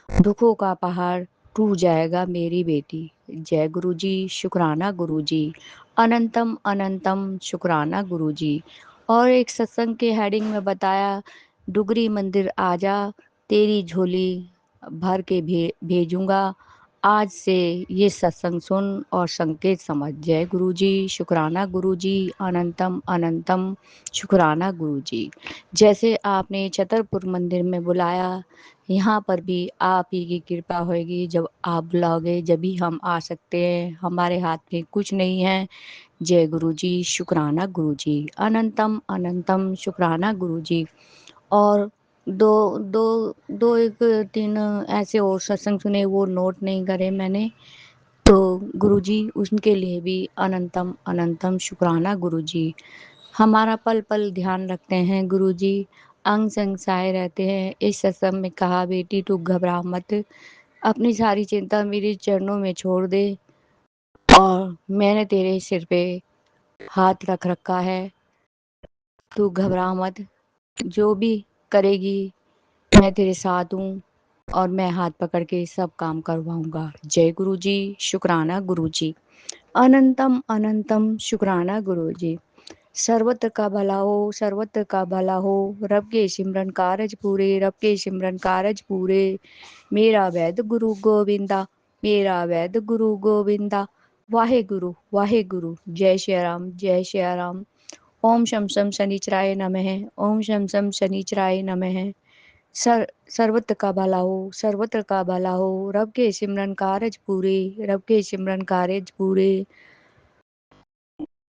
C: दुखों का पहाड़ टूट जाएगा मेरी बेटी। जय गुरुजी, शुक्राना गुरुजी, अनंतम अनंतम शुक्राना गुरुजी। और एक सत्संग के हेडिंग में बताया, डुगरी मंदिर आजा, तेरी झोली भर के भेजूंगा। आज से ये सत्संग सुन और संकेत समझ। जय गुरुजी, शुक्राना गुरुजी, अनंतम अनंतम शुक्राना गुरुजी। जैसे आपने छतरपुर मंदिर में बुलाया, यहाँ पर भी आप ही की कृपा होगी। जब आप बुलाओगे जब भी हम आ सकते हैं, हमारे हाथ में कुछ नहीं है। जय गुरुजी, शुक्राना गुरुजी, अनंतम अनंतम शुक्राना गुरुजी। और दो दो दो एक तीन ऐसे और सत्संग सुने, वो नोट नहीं करे मैंने। तो गुरुजी उनके लिए भी अनंतम अनंतम शुक्राना गुरुजी। हमारा पल पल ध्यान रखते हैं गुरुजी, अंग संग सहाय रहते हैं। इस सत्संग में कहा, बेटी तू घबरा मत, अपनी सारी चिंता मेरे चरणों में छोड़ दे, और मैंने तेरे सिर पे हाथ रख रखा है, तू घबरा मत, जो भी करेगी मैं तेरे साथ हूँ, और मैं हाथ पकड़ के सब काम करवाऊंगा। जय गुरुजी, शुक्राना गुरुजी, अनंतम अनंतम शुक्राना गुरुजी। सर्वत्र का भला हो, सर्वत्र का भला हो, रब के सिमरन कारज पूरे, रब के सिमरन कारज पूरे। मेरा वैद गुरु गोविंदा, मेरा वैद गुरु गोविंदा। वाहे गुरु, जय श्री राम, जय श्री राम। ओम शम शम शनिचराय नमः, ओम शम शम शनिचराय नमः। सर्वत्र का भला हो, सर्वत्र का भला हो, रब के सिमरन कारज पूरे, रब के सिमरन कारज पूरे।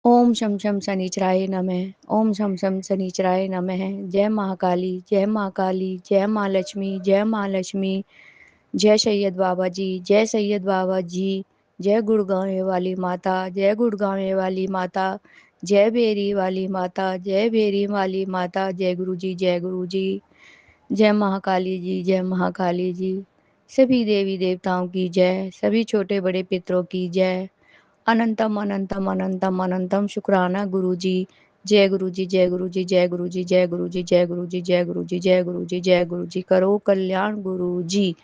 C: ओम शम शम शनिचराय नमः, ओम शम शम शनिचराय नमः। जय महाकाली, जय महाकाली, जय माँ लक्ष्मी, जय माँ लक्ष्मी। जय सैयद बाबा जी, जय सैयद बाबा जी। जय गुड़गांव वाली माता, जय गुड़गांव वाली माता। जय बेरी वाली माता, जय बेरी वाली माता। जय गुरु जी, जय गुरु जी। जय महाकाली जी, जय महाकाली जी। सभी देवी देवताओं की जय, सभी छोटे बड़े पितरों की जय। अनंतम अनंतम अनंतम अनंतम शुक्राना गुरु जी। जय गुरु जी, जय गुरु जी, जय गुरु जी, जय गुरु जी, जय गुरु जी, जय गुरु जी, जय गुरु जी, जय गुरु जी। करो कल्याण गुरु जी।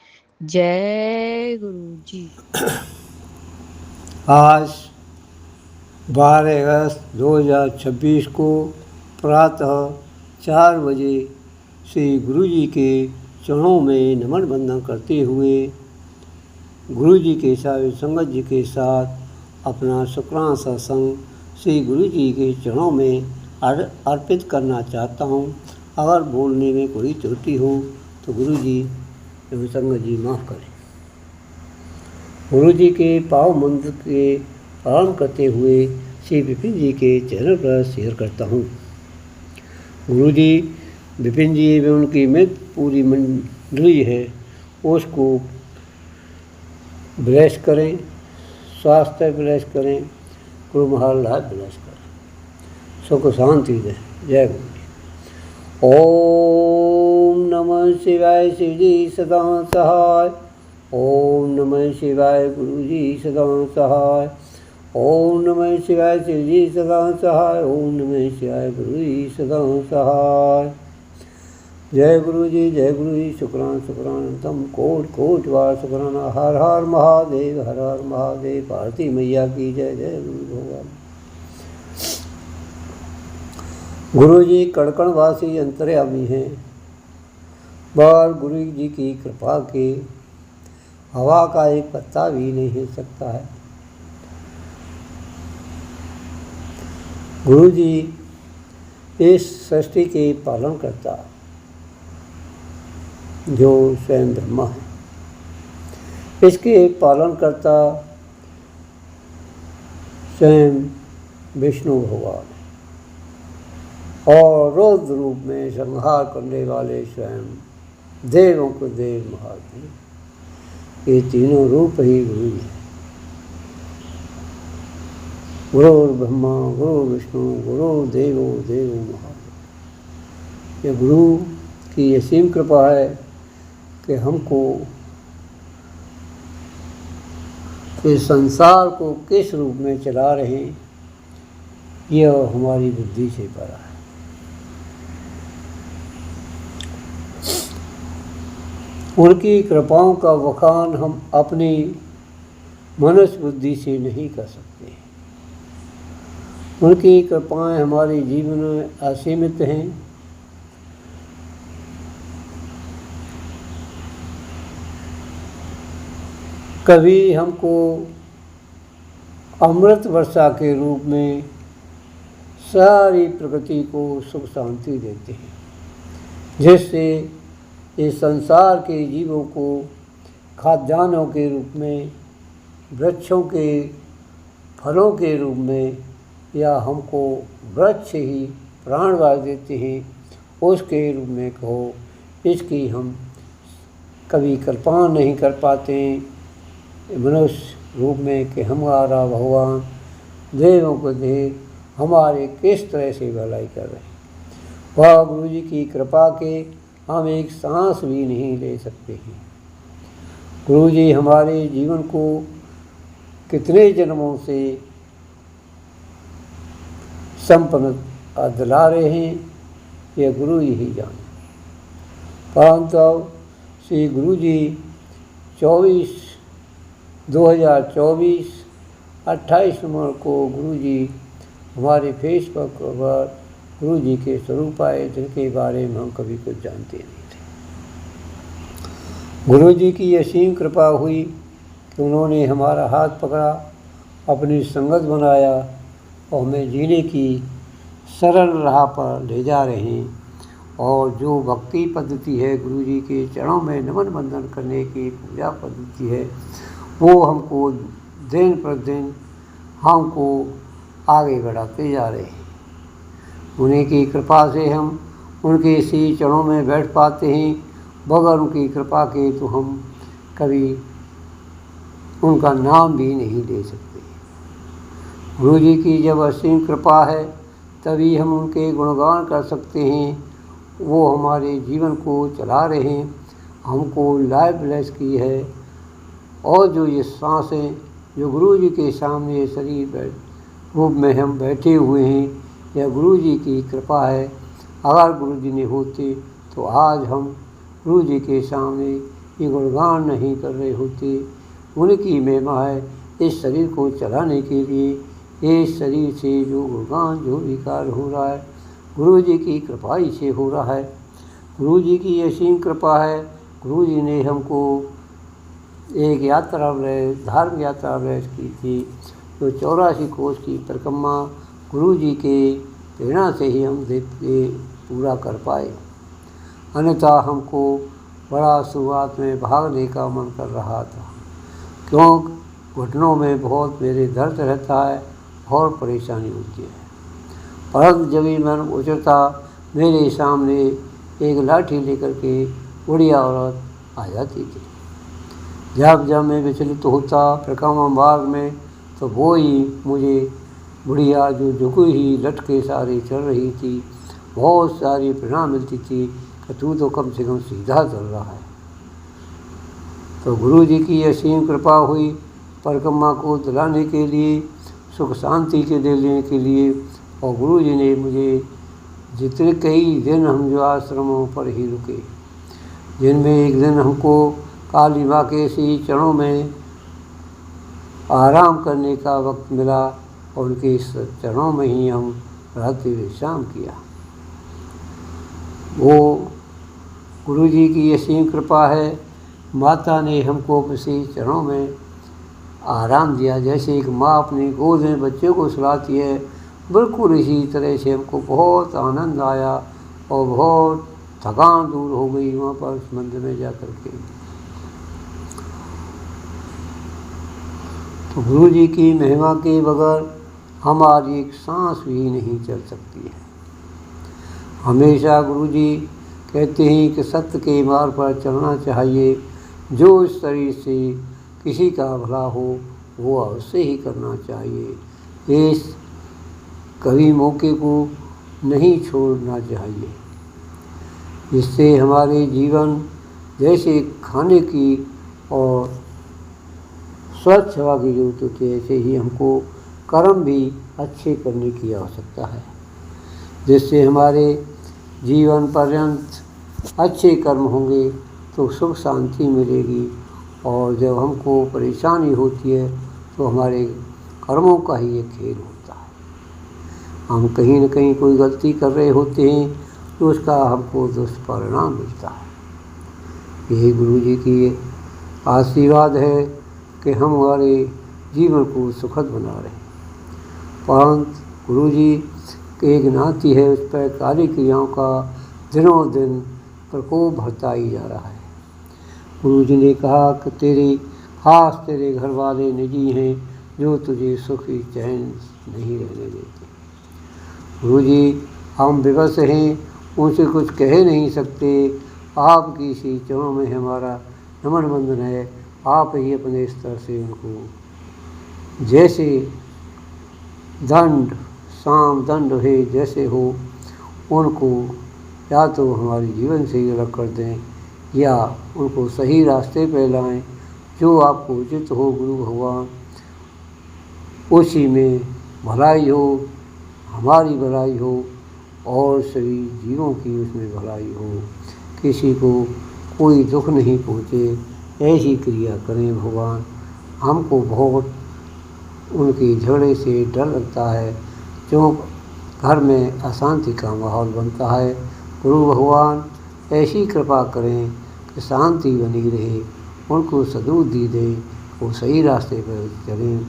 C: जय गुरु जी।
A: आज 12 अगस्त 2026 को प्रातः 4 बजे श्री गुरु जी के चरणों में नमन वंदन करते हुए गुरु जी के साथ संगत जी के साथ अपना शुक्राना सत्संग श्री गुरु जी के चरणों में अर्पित करना चाहता हूँ। अगर बोलने में कोई त्रुटि हो तो गुरु जी एवं संगत जी माफ़ करें। गुरु जी के पाव मंत्र के पालन करते हुए श्री विपिन जी के चैनल पर शेयर करता हूँ। गुरु जी, विपिन जी एवं उनकी मित्र पूरी मंडली है, उसको ब्लेस करें, स्वास्थ्य ब्लेस करें, गुरु महाराज लाभ ब्लेस करें, सुख शांति दें। जय गुरु जी। ओम नमः शिवाय, शिव जी सदा सहाय। ओम नमः शिवाय, गुरु जी सदा सहाय। ओम नमः शिवाय शिव जी सदा सहाय। ओम नमः शिवाय गुरु जी सदा सहाय। जय गुरु जी शुक्रान शुक्रानंतम कोट कोट बार शुक्राना। हर हर महादेव हर हर महादेव। भारती मैया की जय। जय गुरु भगवान। गुरु जी कड़कणवासी अंतर्यामी हैं। बार गुरु जी की कृपा के हवा का एक पत्ता भी नहीं हिल सकता है। गुरु जी इस सृष्टि के पालन करता जो स्वयं ब्रह्मा है, इसके पालन करता स्वयं विष्णु भगवान है और रुद्र रूप में संहार करने वाले स्वयं देवों को देव महादेव। ये तीनों रूप ही गुरु है। गुरु ब्रह्मा गुरु विष्णु गुरु देवो देवो महादेव। ये गुरु की असीम कृपा है कि हमको इस संसार को किस रूप में चला रहे हैं, यह हमारी बुद्धि से परा है। उनकी कृपाओं का बखान हम अपनी मनुष्य बुद्धि से नहीं कर सकते। उनकी कृपाएं हमारे जीवन में असीमित हैं। कभी हमको अमृत वर्षा के रूप में सारी प्रकृति को सुख शांति देते हैं, जिससे इस संसार के जीवों को खाद्यान्नों के रूप में, वृक्षों के फलों के रूप में, या हमको वृक्ष ही प्राणवायु देते हैं उसके रूप में कहो, इसकी हम कभी कल्पना नहीं कर पाते मनुष्य रूप में कि हमारा भगवान देवों को देव हमारे किस तरह से भलाई कर रहे हैं। वह गुरु जी की कृपा के हम एक सांस भी नहीं ले सकते हैं। गुरु जी हमारे जीवन को कितने जन्मों से संपन्न दिला रहे हैं, यह गुरु ही जाने। परंतु श्री गुरु जी 2024 28 नवंबर को गुरु जी हमारे फेसबुक पर गुरु जी के स्वरूप आए, जिनके बारे में हम कभी कुछ जानते नहीं थे। गुरु जी की असीम कृपा हुई कि उन्होंने हमारा हाथ पकड़ा, अपनी संगत बनाया और हमें जीने की सरल राह पर ले जा रहे हैं। और जो भक्ति पद्धति है, गुरु जी के चरणों में नमन बंदन करने की पूजा पद्धति है, वो हमको दिन प्रतिदिन हमको आगे बढ़ाते जा रहे हैं। उन्हीं की कृपा से हम उनके इसी चरणों में बैठ पाते हैं। बगैर उनकी कृपा के तो हम कभी उनका नाम भी नहीं ले सकते। गुरु जी की जब असीम कृपा है तभी हम उनके गुणगान कर सकते हैं। वो हमारे जीवन को चला रहे हैं, हमको लाइफ ब्लेस की है। और जो ये सांसें जो गुरु जी के सामने शरीर रूप में हम बैठे हुए हैं, यह गुरु जी की कृपा है। अगर गुरु जी नहीं होते तो आज हम गुरु जी के सामने ये गुणगान नहीं कर रहे होते। उनकी महिमा है इस शरीर को चलाने के लिए। इस शरीर से जो गुणगान जो विकार हो रहा है, गुरु जी की कृपा ही से हो रहा है। गुरु जी की असीम कृपा है। गुरु जी ने हमको एक यात्रा धार्मिक यात्रा की थी, जो 84 कोस की परिक्रमा गुरु जी के प्रेरणा से ही हम देख के पूरा कर पाए। अन्यथा हमको बड़ा शुरुआत में भागने का मन कर रहा था, क्योंकि घुटनों में बहुत मेरे दर्द रहता है और परेशानी होती है। परंतु जब ही मन उचरता, मेरे सामने एक लाठी लेकर के बुढ़िया औरत आ जाती थी। जब मैं विचलित होता परिक्रमा मार्ग में, तो वो ही मुझे बुढ़िया जो झुकी ही लटके सारी चल रही थी, बहुत सारी प्रेरणा मिलती थी कि तू तो कम से कम सीधा चल रहा है। तो गुरु जी की असीम कृपा हुई परिक्रमा को दिलाने के लिए सुख शांति के देने के लिए। और गुरु जी ने मुझे जितने कई दिन हम जो आश्रमों पर ही रुके, जिनमें एक दिन हमको काली माँ के श्री चरणों में आराम करने का वक्त मिला और उनके इस चरणों में ही हम रात्रि विश्राम किया। वो गुरु जी की असीम कृपा है। माता ने हमको अपने चरणों में आराम दिया, जैसे एक माँ अपनी गोद में बच्चे को सुलाती है, बिल्कुल इसी तरह से हमको बहुत आनंद आया और बहुत थकान दूर हो गई वहाँ पर उस मंदिर में जा कर के। तो गुरु जी की महिमा के बगैर हमारी एक सांस भी नहीं चल सकती है। हमेशा गुरु जी कहते हैं कि सत्य के मार्ग पर चलना चाहिए। जो इस शरीर से किसी का भला हो वो अवश्य ही करना चाहिए। इस कभी मौके को नहीं छोड़ना चाहिए। इससे हमारे जीवन जैसे खाने की और स्वच्छ हवा की जरूरत होती है, ऐसे ही हमको कर्म भी अच्छे करने की आवश्यकता है, जिससे हमारे जीवन पर्यंत अच्छे कर्म होंगे तो सुख शांति मिलेगी। और जब हमको परेशानी होती है तो हमारे कर्मों का ही एक खेल होता है। हम कहीं न कहीं कोई गलती कर रहे होते हैं तो उसका हमको दुष्परिणाम मिलता है। यही गुरु जी की आशीर्वाद है कि हम हमारे जीवन को सुखद बना रहे हैं। परंतु गुरु जी की एक नाती है, उस पर कार्य क्रियाओं का दिनों दिन प्रकोप बढ़ता ही जा रहा है। गुरु जी ने कहा कि तेरे घर वाले निजी हैं जो तुझे सुखी चैन नहीं रहने देते। गुरु जी हम विवश हैं, उनसे कुछ कह नहीं सकते। आपकी इसी चरणों में हमारा नमन बंधन है। आप ही अपने स्तर से उनको जैसे दंड साम दंड है जैसे हो, उनको या तो हमारे जीवन से ही अलग कर दें या उनको सही रास्ते पर लाएं। जो आपको उचित हो गुरु भगवान, उसी में भलाई हो, हमारी भलाई हो और सभी जीवों की उसमें भलाई हो। किसी को कोई दुख नहीं पहुँचे, ऐसी क्रिया करें भगवान। हमको बहुत उनके झगड़े से डर लगता है, जो घर में अशांति का माहौल बनता है। गुरु भगवान ऐसी कृपा करें कि शांति बनी रहे, उनको सद्बुद्धि दें, वो सही रास्ते पर चलें,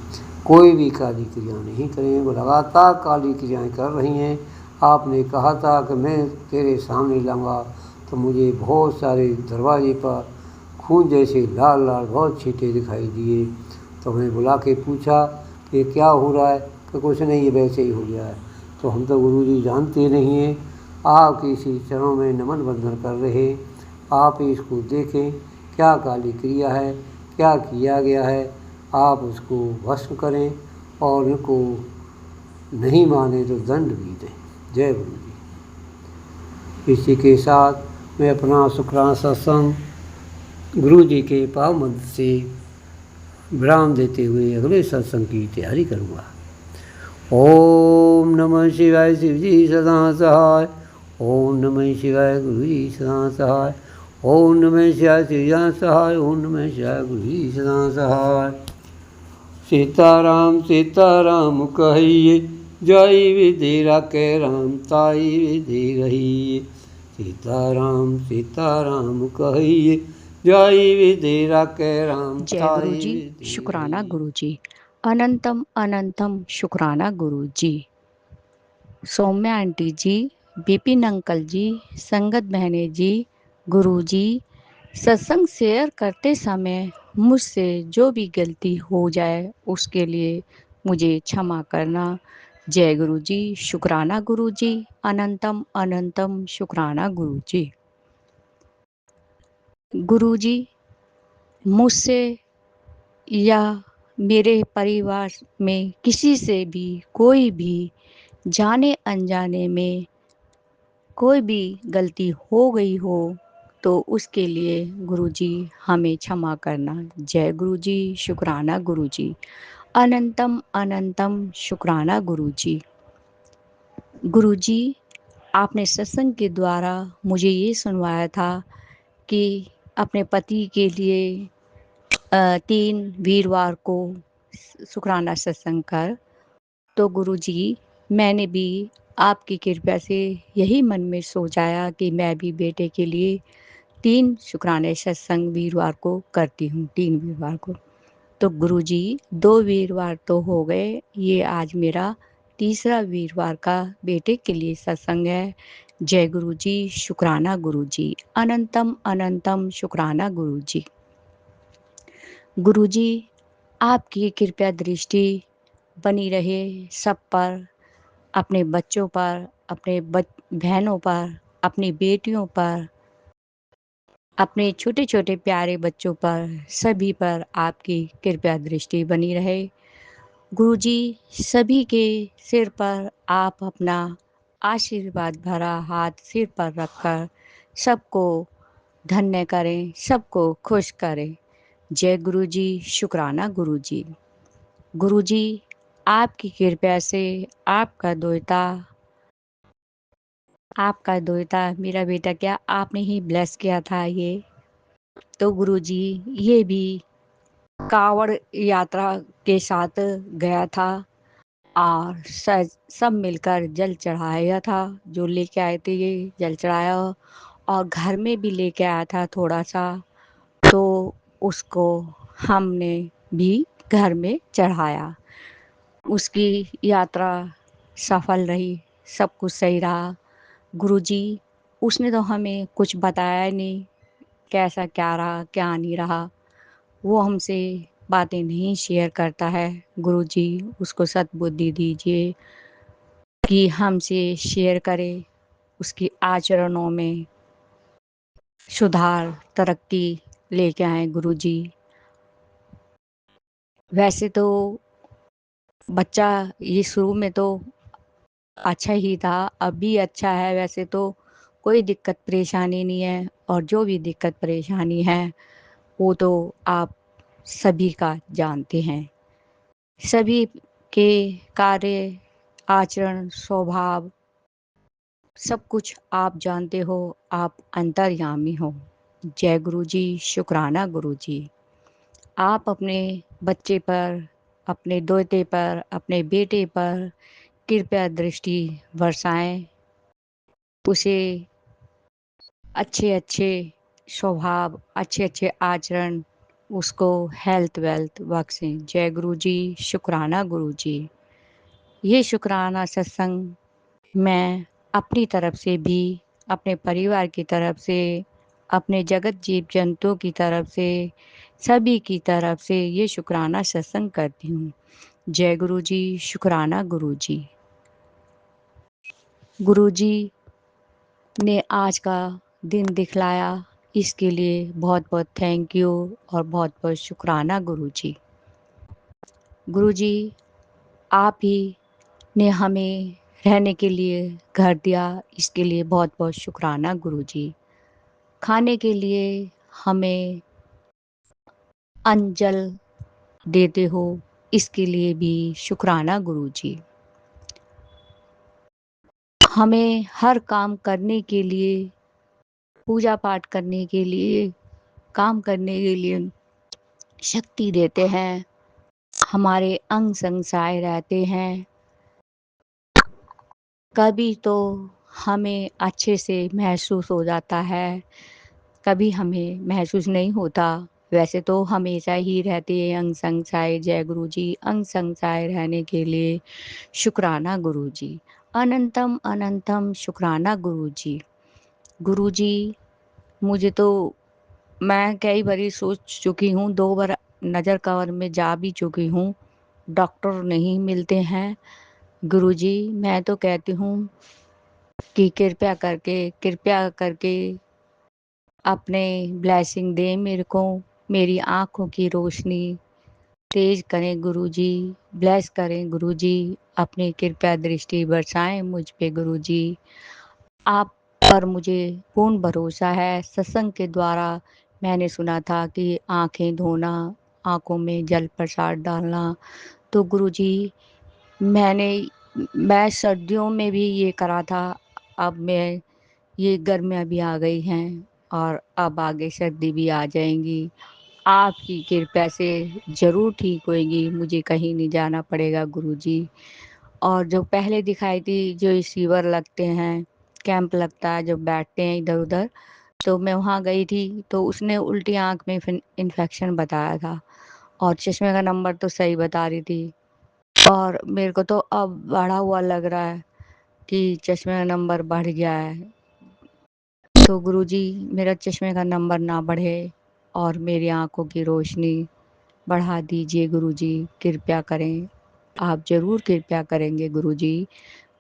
A: कोई भी काली क्रिया नहीं करें। वो लगातार काली क्रियाएं कर रही हैं। आपने कहा था कि मैं तेरे सामने लाऊंगा, तो मुझे बहुत सारे दरवाजे पर खून जैसे लाल लाल बहुत छींटे दिखाई दिए। तो मैं बुला के पूछा कि क्या हो रहा है, कि कुछ नहीं, ये वैसे ही हो गया है। तो हम तो गुरु जी जानते नहीं हैं, आपके इसी चरणों में नमन बंधन कर रहे। आप इसको देखें, क्या काली क्रिया है, क्या किया गया है, आप उसको भस्म करें और उनको नहीं माने तो दंड भी दें। जय गुरु जी। इसी के साथ मैं अपना शुक्राना सत्संग गुरु जी के पाव मंत्र से विराम देते हुए अगले सत्संग की तैयारी करूँगा। ओम नमः शिवाय, शिव जी सदा सहाय। ओम नमः शिवाय, गुरु जी सदा सहाय। ओम नमः शिवाय, शिव जी सहाय। ओम नमः शिवाय, गुरु जी सदा सहाय। सीताराम सीताराम कहिए, जय विधि राखे राम ताई विधि रहिए। सीताराम सीताराम कहिए, जय विधि राखे राम
C: जय
A: ताई
C: गुरु जी।
A: विधि
C: शुक्राना
A: रहिए।
C: गुरु जी। अनंतम अनंतम शुक्राना गुरु जी। सौम्या आंटी जी, बिपिन अंकल जी, संगत बहने जी, गुरु जी, सत्संग शेयर करते समय मुझसे जो भी गलती हो जाए उसके लिए मुझे क्षमा करना। जय गुरु जी। शुक्राना गुरु जी। अनंतम अनंतम शुक्राना गुरु जी। गुरु जी, मुझसे या मेरे परिवार में किसी से भी कोई भी जाने अनजाने में कोई भी गलती हो गई हो तो उसके लिए गुरु जी हमें क्षमा करना। जय गुरु जी। शुक्राना गुरु जी। अनंतम अनंतम शुक्राना गुरुजी। गुरुजी, आपने सत्संग के द्वारा मुझे ये सुनवाया था कि अपने पति के लिए 3 वीरवार को शुक्राना सत्संग कर। तो गुरुजी, मैंने भी आपकी कृपा से यही मन में सोचाया कि मैं भी बेटे के लिए 3 शुक्राने सत्संग वीरवार को करती हूँ, 3 वीरवार को। तो गुरुजी, 2 वीरवार तो हो गए, ये आज मेरा तीसरा वीरवार का बेटे के लिए सत्संग है। जय गुरुजी, शुक्राना गुरुजी, अनंतम अनंतम शुक्राना गुरुजी। गुरुजी, आपकी कृपया दृष्टि बनी रहे सब पर, अपने बच्चों पर, अपने बहनों पर, अपनी बेटियों पर, अपने छोटे-छोटे प्यारे बच्चों पर, सभी पर आपकी कृपया दृष्टि बनी रहे। गुरुजी, सभी के सिर पर आप अपना आशीर्वाद भरा हाथ सिर पर रखकर सबको धन्य करें, सबको खुश करें। जय गुरुजी, शुक्राना गुरुजी। गुरुजी, आपकी कृपया से आपका दोता मेरा बेटा क्या आपने ही ब्लेस किया था ये। तो गुरुजी, ये भी कांवड़ यात्रा के साथ गया था और सब मिलकर जल चढ़ाया था। जो लेके आए थे ये जल चढ़ाया और घर में भी लेके आया था थोड़ा सा, तो उसको हमने भी घर में चढ़ाया। उसकी यात्रा सफल रही, सब कुछ सही रहा। गुरुजी, उसने तो हमें कुछ बताया नहीं, कैसा क्या रहा, क्या नहीं रहा। वो हमसे बातें नहीं शेयर करता है। गुरुजी, उसको सद्बुद्धि दीजिए कि हमसे शेयर करे, उसकी आचरणों में सुधार, तरक्की लेके आए गुरुजी। वैसे तो बच्चा ये शुरू में तो अच्छा ही था, अब भी अच्छा है। वैसे तो कोई दिक्कत परेशानी नहीं है और जो भी दिक्कत परेशानी है वो तो आप सभी का जानते हैं। सभी के कार्य, आचरण, स्वभाव सब कुछ आप जानते हो, आप अंतर्यामी हो। जय गुरुजी, शुक्राना गुरुजी। आप अपने बच्चे पर, अपने दोते पर, अपने बेटे पर कृपया दृष्टि बरसाएं। उसे अच्छे-अच्छे स्वभाव, अच्छे-अच्छे आचरण, उसको हेल्थ वेल्थ बख्शें। जय गुरुजी, शुक्राना गुरुजी। ये शुक्राना सत्संग मैं अपनी तरफ से भी, अपने परिवार की तरफ से, अपने जगत जीव जंतुओं की तरफ से, सभी की तरफ से ये शुक्राना सत्संग करती हूँ। जय गुरुजी, शुक्राना गुरुजी। गुरुजी ने आज का दिन दिखलाया, इसके लिए बहुत-बहुत थैंक यू और बहुत-बहुत शुक्राना गुरुजी। गुरुजी, आप ही ने हमें रहने के लिए घर दिया, इसके लिए बहुत-बहुत शुक्राना गुरुजी। खाने के लिए हमें अन्न जल देते हो, इसके लिए भी शुक्राना गुरुजी। हमें हर काम करने के लिए, पूजा पाठ करने के लिए, काम करने के लिए शक्ति देते हैं, हमारे अंग संग सहाय रहते हैं। कभी तो हमें अच्छे से महसूस हो जाता है, कभी हमें महसूस नहीं होता। वैसे तो हमेशा ही रहते हैं अंग संग सहाय। जय गुरुजी, अंग संग सहाय रहने के लिए शुक्राना गुरुजी। अनंतम अनंतम शुक्राना गुरुजी। गुरुजी, मुझे तो मैं कई बारी सोच चुकी हूँ, 2 बार नज़र कवर में जा भी चुकी हूँ, डॉक्टर नहीं मिलते हैं। गुरुजी, मैं तो कहती हूँ कि कृपया करके अपने ब्लेसिंग दें मेरे को, मेरी आँखों की रोशनी तेज करें गुरुजी, ब्लेस करें गुरुजी, अपनी कृपया दृष्टि बरसाएँ मुझ पे गुरुजी। आप पर मुझे पूर्ण भरोसा है। सत्संग के द्वारा मैंने सुना था कि आँखें धोना, आँखों में जल प्रसाद डालना, तो गुरुजी मैं सर्दियों में भी ये करा था, अब मैं ये गर्मियाँ भी आ गई हैं और अब आगे सर्दी भी आ जाएंगी। आपकी कृपा से ज़रूर ठीक होएगी, मुझे कहीं नहीं जाना पड़ेगा गुरुजी। और जो पहले दिखाई थी, जो रिसीवर लगते हैं, कैंप लगता है, जो बैठते हैं इधर उधर, तो मैं वहाँ गई थी तो उसने उल्टी आंख में इन्फेक्शन बताया था और चश्मे का नंबर तो सही बता रही थी। और मेरे को तो अब बढ़ा हुआ लग रहा है कि चश्मे का नंबर बढ़ गया है। तो गुरुजी मेरा चश्मे का नंबर ना बढ़े और मेरी आंखों की रोशनी बढ़ा दीजिए गुरुजी, कृपया करें। आप ज़रूर कृपया करेंगे गुरुजी,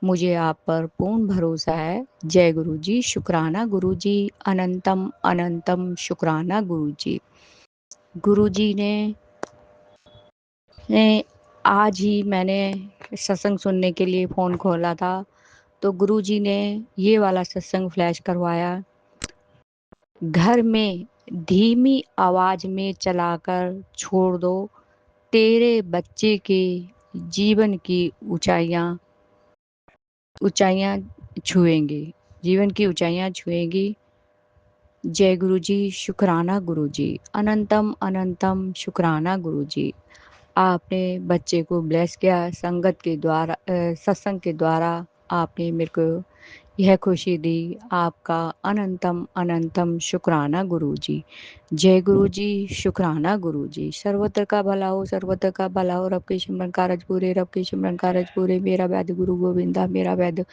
C: मुझे आप पर पूर्ण भरोसा है। जय गुरुजी, शुक्राना गुरुजी, अनंतम अनंतम शुक्राना गुरुजी। गुरुजी ने आज ही मैंने सत्संग सुनने के लिए फ़ोन खोला था, तो गुरुजी ने ये वाला सत्संग फ्लैश करवाया। घर में धीमी आवाज में चलाकर छोड़ दो, तेरे बच्चे के जीवन की ऊंचाइयां ऊंचाइयां छुएंगी, जीवन की ऊंचाइयां छुएंगी। जय गुरुजी, शुक्राना गुरुजी, अनंतम अनंतम शुक्राना गुरुजी। आपने बच्चे को ब्लेस किया संगत के द्वारा, सत्संग के द्वारा आपने मेरे को यह खुशी दी। आपका अनंतम अनंतम शुक्राना गुरुजी। जय गुरुजी, शुक्राना गुरुजी। सर्वत्र का भला हो, सर्वत्र का भला हो, रब के सिमरन कारज पूरे, रब के सिमरन कारज पूरे। मेरा वैद गुरु गोविंदा, मेरा वैद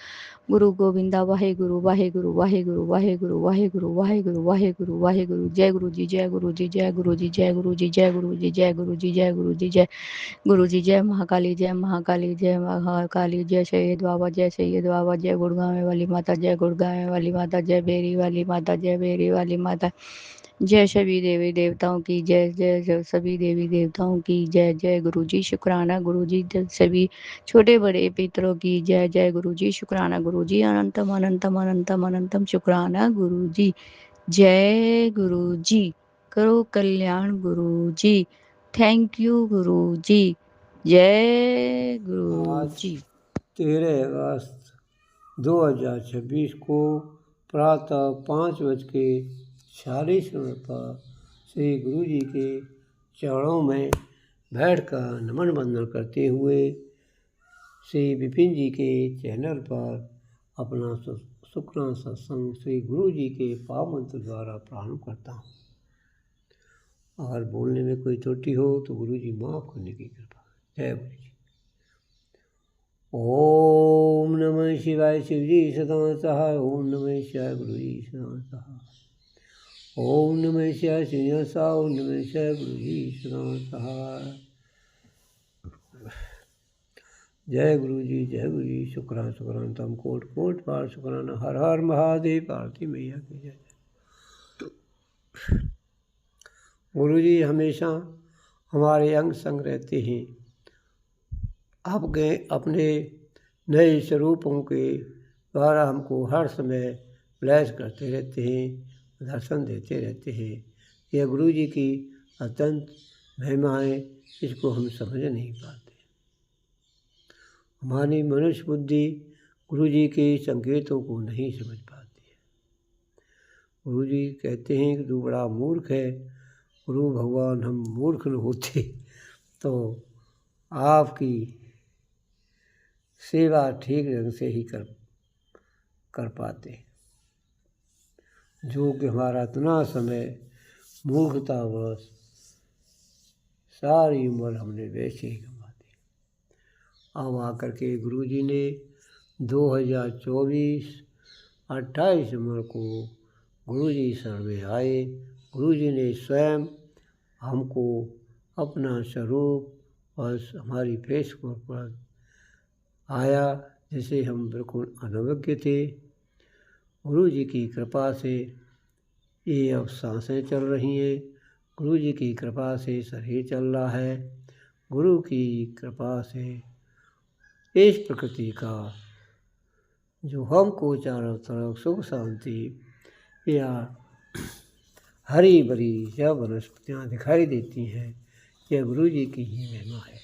C: गुरु गोविंदा। वाहे गुरु वाहे गुरु वाहे गुरु वाहे गुरु वाहे गुरु वाहे गुरु वाहे गुरु वाहे गुरु। जय गुरु जी, जय गुरु जी, जय गुरु जी, जय गुरु जी, जय गुरु जी, जय गुरु जी, जय गुरु जी, जय गुरु जी। जय महाकाली, जय महाकाली, जय महाकाली। जय शहीद बाबा, जय शहीद बाबा। जय गुड़गांव वाली माता, जय गुड़गांव वाली माता। जय बेरी वाली माता, जय बेरी वाली माता। जय सभी देवी देवताओं की जय, जय जय सभी देवी देवताओं की जय। जय गुरु जी, शुक्राना गुरु जी, सभी छोटे बड़े पितरों की जय। जय गुरु जी, शुक्राना गुरु जी, अनंतम अनंतम अनंतम अनंतम शुक्राना गुरु जी। जय गुरु जी, करो कल्याण गुरु जी। थैंक यू गुरु जी। जय गुरु
A: आज
C: जी।
A: 13 अगस्त 2026 को प्रातः 5:46 पर श्री गुरु जी के चरणों में बैठकर नमन वंदन करते हुए श्री विपिन जी के चैनल पर अपना शुक्राना सत्संग श्री गुरु जी के पावन मंत्र द्वारा प्रारंभ करता हूँ। अगर बोलने में कोई त्रुटि हो तो गुरु जी माफ़ करने की कृपा। जय गुरु जी। ओम नमः शिवाय, शिव जी सदा सहाय। ओम नमः शिवाय, गुरु जी सदा सहाय। ओम नमः शिवाय, शिव सा। ओम नमः शिवाय, गुरु जी सदा सहाय। जय गुरु जी, जय गुरु जी, शुक्रान शुक्रान तम कोट कोट पार शुक्राना। हर हर महादेव, आरती मैया की जय। गुरु जी हमेशा हमारे अंग संग रहते हैं। आपके अपने नए स्वरूपों के द्वारा हमको हर समय ब्लेस करते रहते हैं, दर्शन देते रहते हैं। यह गुरु जी की अत्यंत महिमा है, इसको हम समझ नहीं पाते। हमारी मनुष्य बुद्धि गुरु जी के संकेतों को नहीं समझ पाती है। गुरु जी कहते हैं कि तू बड़ा मूर्ख है। गुरु भगवान हम मूर्ख न होते तो आपकी सेवा ठीक ढंग से ही कर पाते, जो कि हमारा इतना समय मूर्खतावश सारी उम्र हमने वैसे ही गंवा दी। अब आकर के गुरु जी ने 2024 28 नवंबर को गुरु जी शरण में आए। गुरु जी ने स्वयं हमको अपना स्वरूप और हमारी फेसबुक पर आया, जिसे हम बिल्कुल अनभिज्ञ थे। गुरु जी की कृपा से ये अब सांसें चल रही हैं। गुरु जी की कृपा से शरीर चल रहा है। गुरु की कृपा से इस प्रकृति का जो हमको चारों तरफ सुख शांति या हरी भरी या वनस्पतियाँ दिखाई देती हैं, यह गुरु जी की ही महिमा है।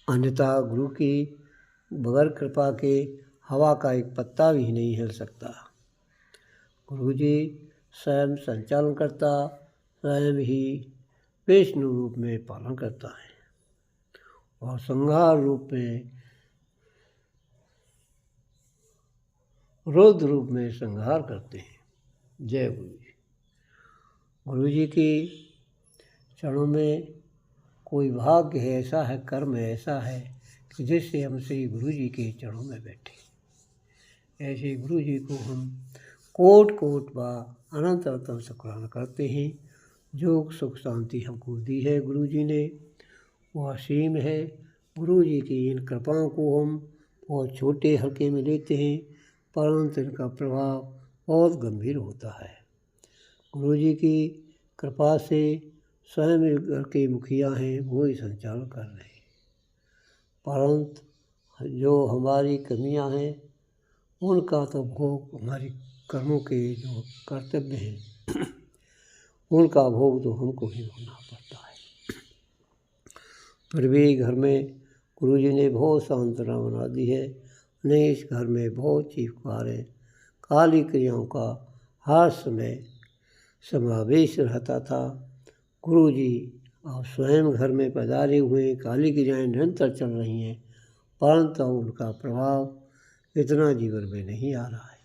A: अन्यथा गुरु की बगैर कृपा के हवा का एक पत्ता भी नहीं हिल सकता। गुरु जी स्वयं संचालन करता, स्वयं ही विष्णु रूप में पालन करता है और संहार रूप में, रुद्र रूप में संहार करते हैं। जय गुरु जी। गुरु जी की चरणों में कोई भाग्य है, ऐसा है, कर्म ऐसा है कि जिससे हम श्री गुरु जी के चरणों में बैठे। ऐसे गुरु जी को हम कोट कोट बार अनंत अनंत शुक्राना करते हैं। जो सुख शांति हमको दी है गुरु जी ने, वह असीम है। गुरु जी की इन कृपाओं को हम बहुत छोटे हल्के में लेते हैं, परंतु इनका प्रभाव बहुत गंभीर होता है। गुरु जी की कृपा से स्वयं घर के मुखिया हैं, वो ही संचालन कर रहे हैं, परंतु जो हमारी कमियां हैं उनका तो भोग, हमारी कर्मों के जो कर्तव्य हैं उनका भोग तो हमको ही भोगना पड़ता है। फिर भी घर में गुरु जी ने बहुत सांत्वना बना दी है। नहीं, इस घर में बहुत चीखपुकारें, काली क्रियाओं का हर समय समावेश रहता था। गुरु जी और स्वयं घर में पधारे हुए काली क्रियाएँ निरंतर चल रही हैं, परंतु उनका प्रभाव इतना जीवन में नहीं आ रहा है।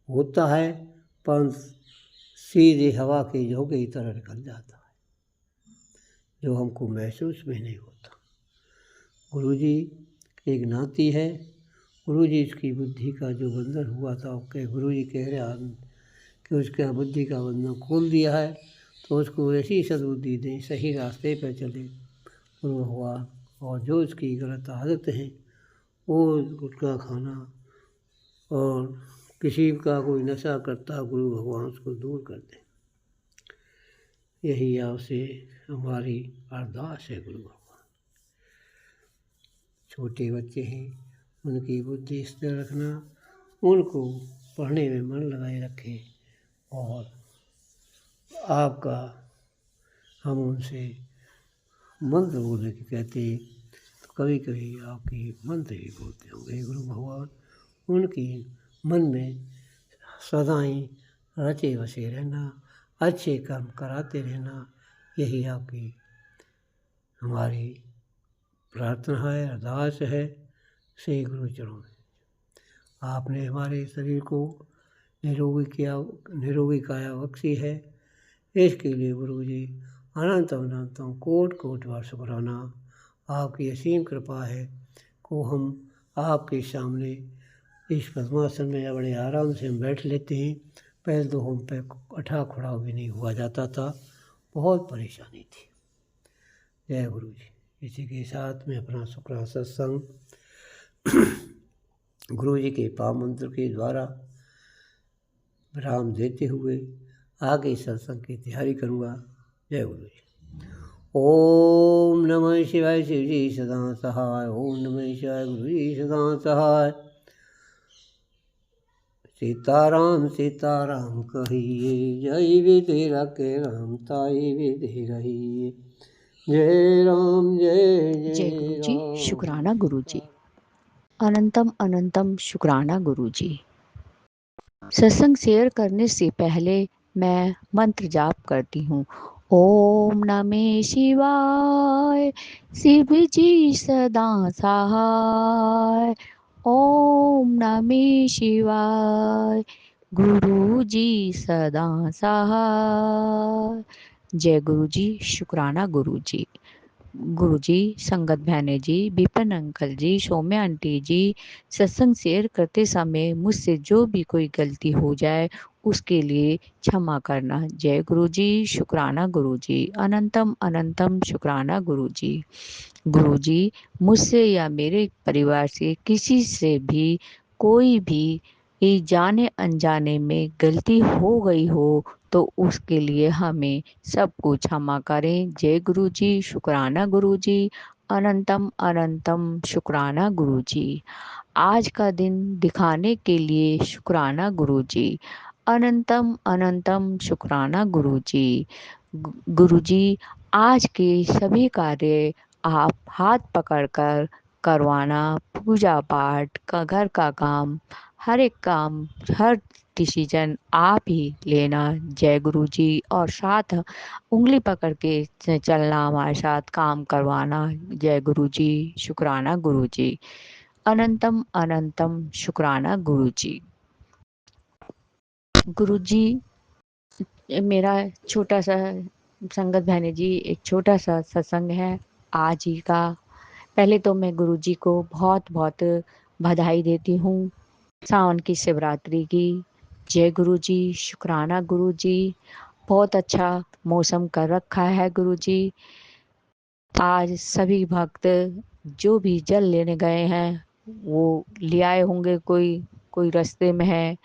A: होता है परंतु सीधे हवा के झोंके की तरह निकल जाता है, जो हमको महसूस भी नहीं होता। गुरु जी एक नाती है। गुरु जी इसकी बुद्धि का जो बंधन हुआ था, गुरु जी कह रहे हैं कि उसका बुद्धि का बंधन खोल दिया है, तो उसको ऐसी सद्बुद्धि दें, सही रास्ते पर चले गुरु भगवान। और जो उसकी गलत आदत है, वो गुटखा खाना और किसी का कोई नशा करता, गुरु भगवान उसको दूर कर दें। यही आपसे हमारी अरदास है गुरु भगवान। छोटे बच्चे हैं, उनकी बुद्धि स्थिर रखना, उनको पढ़ने में मन लगाए रखें। और आपका हम उनसे मंत्र बोलने की कहते, तो कभी कभी आपकी मंत्र भी बोलते होंगे। गुरु भगवान उनकी मन में सदा ही रचे बसे रहना, अच्छे कर्म कराते रहना, यही आपकी हमारी प्रार्थना है, अरदास है श्री गुरु चरणों में। आपने हमारे शरीर को निरोगी काया बख्शी है, इसके लिए गुरु जी अनंत अनंतों कोट कोट बार शुक्राना। आपकी असीम कृपा है को हम आपके सामने इस पद्मासन में बड़े आराम से हम बैठ लेते हैं। पहले तो हम पे अठा खड़ा भी नहीं हुआ जाता था, बहुत परेशानी थी। जय गुरु जी। इसी के साथ में अपना शुक्राना सत्संग गुरु जी के पावन मंत्र के द्वारा विराम देते हुए आगे सत्संग की तैयारी करूँगा। जय गुरु जी। ओम नमः शिवाय। शिव जी सदा सहाय। ओम नमः शिवाय। गुरु जी सदा सहाय। सीताराम सीताराम कहिए, जय विधि रखे राम, ताई विधि रहिए। जय राम जय
C: जय
A: जय
C: गुरु जी।
A: राम।
C: शुक्राना गुरु जी। अनंतम अनंतम शुक्राना गुरु जी। सत्संग शेयर करने से पहले मैं मंत्र जाप करती हूँ। ओम नमः शिवाय। शिव जी सदा सहाय। ओम नमः शिवाय। गुरु जी सदा सहाय। जय गुरु जी। शुक्राना गुरु जी। गुरु जी, संगत बहने जी, विपिन अंकल जी, सौम्या आंटी जी, सत्संग शेयर करते समय मुझसे जो भी कोई गलती हो जाए उसके लिए क्षमा करना। जय गुरु जी। शुक्राना गुरु जी। अनंतम अनंतम शुक्राना गुरु जी। गुरु जी, मुझसे या मेरे परिवार से किसी से भी कोई भी जाने अनजाने में गलती हो गई हो तो उसके लिए हमें सबको क्षमा करें। जय गुरु जी। शुक्राना गुरु जी। अनंतम अनंतम शुक्राना गुरु जी। आज का दिन दिखाने के लिए शुक्राना गुरु जी। अनंतम अनंतम शुक्राना गुरु जी। गुरु जी, आज के सभी कार्य आप हाथ पकड़कर करवाना, पूजा पाठ का, घर का काम, हर एक काम, हर डिसीजन आप ही लेना जय गुरु जी। और साथ उंगली पकड़ के चलना, हमारे साथ काम करवाना जय गुरु जी। शुक्राना गुरु जी। अनंतम अनंतम शुक्राना गुरु जी। गुरु जी, मेरा छोटा सा संगत बहने जी, एक छोटा सा सत्संग है आज ही का। पहले तो मैं गुरु जी को बहुत बहुत बधाई देती हूँ सावन की शिवरात्रि की। जय गुरु जी। शुक्राना गुरु जी। बहुत अच्छा मौसम कर रखा है गुरु जी। आज सभी भक्त जो भी जल लेने गए हैं वो ले आए होंगे, कोई कोई रास्ते में है,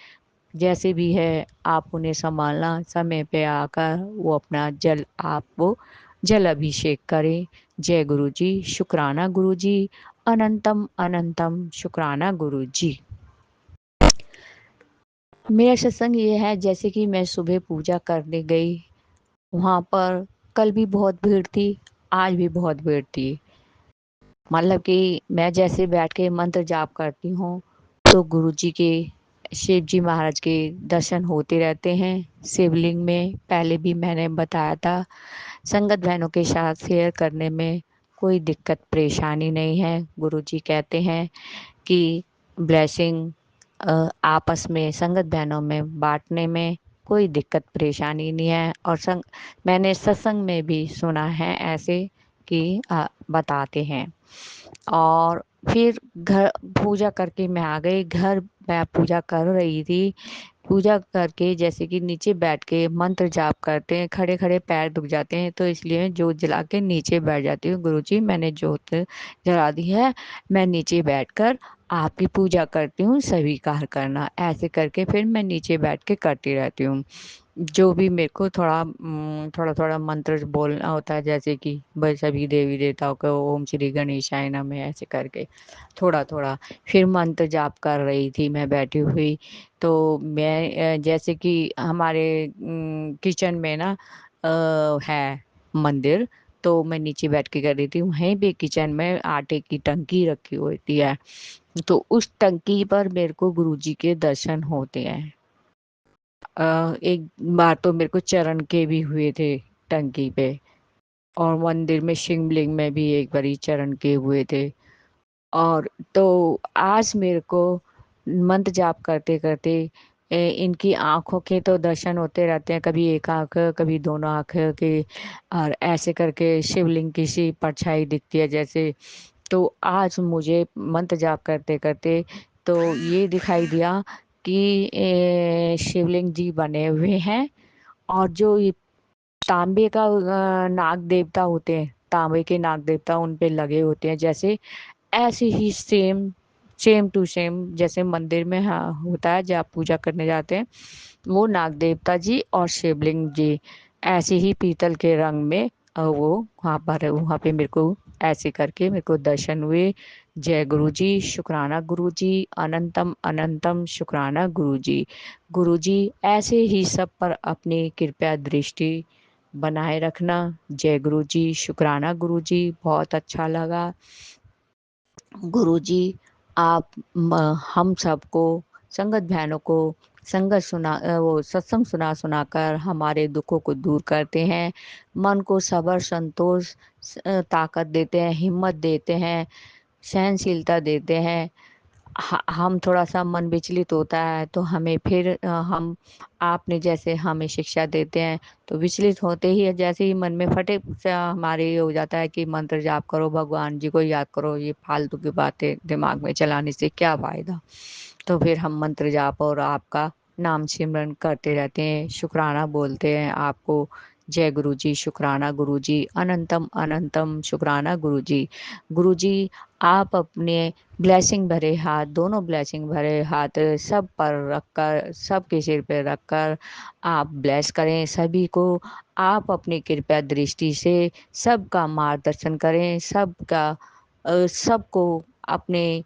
C: जैसे भी है आप उन्हें संभालना, समय पे आकर वो अपना जल, आप वो जल अभिषेक करें। जय गुरु जी। शुक्राना गुरु जी। अनंतम अनंतम शुक्राना गुरु जी। मेरा सत्संग ये है, जैसे कि मैं सुबह पूजा करने गई, वहां पर कल भी बहुत भीड़ थी, आज भी बहुत भीड़ थी। मतलब कि मैं जैसे बैठ के मंत्र जाप करती हूँ तो गुरु जी के, शिव जी महाराज के दर्शन होते रहते हैं शिवलिंग में। पहले भी मैंने बताया था, संगत बहनों के साथ शेयर करने में कोई दिक्कत परेशानी नहीं है। गुरु जी कहते हैं कि ब्लेसिंग आपस में संगत बहनों में बांटने में कोई दिक्कत परेशानी नहीं है। और मैंने सत्संग में भी सुना है ऐसे कि बताते हैं। और फिर घर पूजा करके मैं आ गई घर। मैं पूजा कर रही थी, पूजा करके जैसे कि नीचे बैठ के मंत्र जाप करते हैं, खड़े खड़े पैर दुख जाते हैं, तो इसलिए जोत जला के नीचे बैठ जाती हूँ। गुरुजी मैंने जोत जला दी है, मैं नीचे बैठकर आपकी पूजा करती हूँ, स्वीकार करना। ऐसे करके फिर मैं नीचे बैठ के करती रहती हूँ। जो भी मेरे को थोड़ा थोड़ा मंत्र बोलना होता है, जैसे कि बस सभी देवी देवताओं को ओम श्री गणेशाय नमः, ऐसे करके थोड़ा थोड़ा फिर मंत्र जाप कर रही थी मैं बैठी हुई। तो मैं जैसे कि हमारे किचन में ना है मंदिर, तो मैं नीचे बैठ के कर रही थी। वहीं पे किचन में आटे की टंकी रखी होती है, तो उस टंकी पर मेरे को गुरुजी के दर्शन होते हैं। एक बार तो मेरे को चरण के भी हुए थे टंकी पे, और मंदिर में शिवलिंग में भी एक बारी चरण के हुए थे। और तो आज मेरे को मंत्र जाप करते करते इनकी आंखों के तो दर्शन होते रहते हैं, कभी एक आंख कभी दोनों आंख के, और ऐसे करके शिवलिंग की सी परछाई दिखती है जैसे। तो आज मुझे मंत्र जाप करते करते तो ये दिखाई दिया कि शिवलिंग जी बने हुए हैं, और जो ये तांबे का नाग देवता होते हैं, तांबे के नाग देवता उन पे लगे होते हैं जैसे। ऐसे ही सेम सेम टू सेम जैसे मंदिर में होता है जब आप पूजा करने जाते हैं, वो नाग देवता जी और शिवलिंग जी ऐसे ही पीतल के रंग में वो वहाँ पे मेरे को ऐसे करके मेरे को दर्शन हुए। जय गुरु जी। शुक्राना गुरु जी। अनंतम अनंतम शुक्राना गुरु जी। गुरु जी ऐसे ही सब पर अपनी कृपया दृष्टि बनाए रखना। जय गुरु जी। शुक्राना गुरु जी। बहुत अच्छा लगा गुरुजी। आप हम सबको, संगत बहनों को संगत वो सत्संग सुना सुनाकर हमारे दुखों को दूर करते हैं, मन को सबर संतोष ताकत देते हैं, हिम्मत देते हैं, सहनशीलता देते हैं। हम थोड़ा सा मन विचलित होता है तो हमें फिर हम आपने जैसे हमें शिक्षा देते हैं, तो विचलित होते ही जैसे ही मन में फटे सा हमारे ये हो जाता है कि मंत्र जाप करो, भगवान जी को याद करो, ये फालतू की बातें दिमाग में चलाने से क्या फायदा। तो फिर हम मंत्र जाप और आपका नाम सिमरन करते रहते हैं, शुक्राना बोलते हैं आपको। जय गुरु जी। शुक्राना गुरु जी। अनंतम अनंतम शुक्राना गुरु जी। गुरु जी आप अपने ब्लेसिंग भरे हाथ, दोनों ब्लेसिंग भरे हाथ सब पर रखकर, सबके सिर पे रखकर आप ब्लेस करें सभी को। आप अपनी कृपया दृष्टि से सबका मार्गदर्शन करें, सबको अपने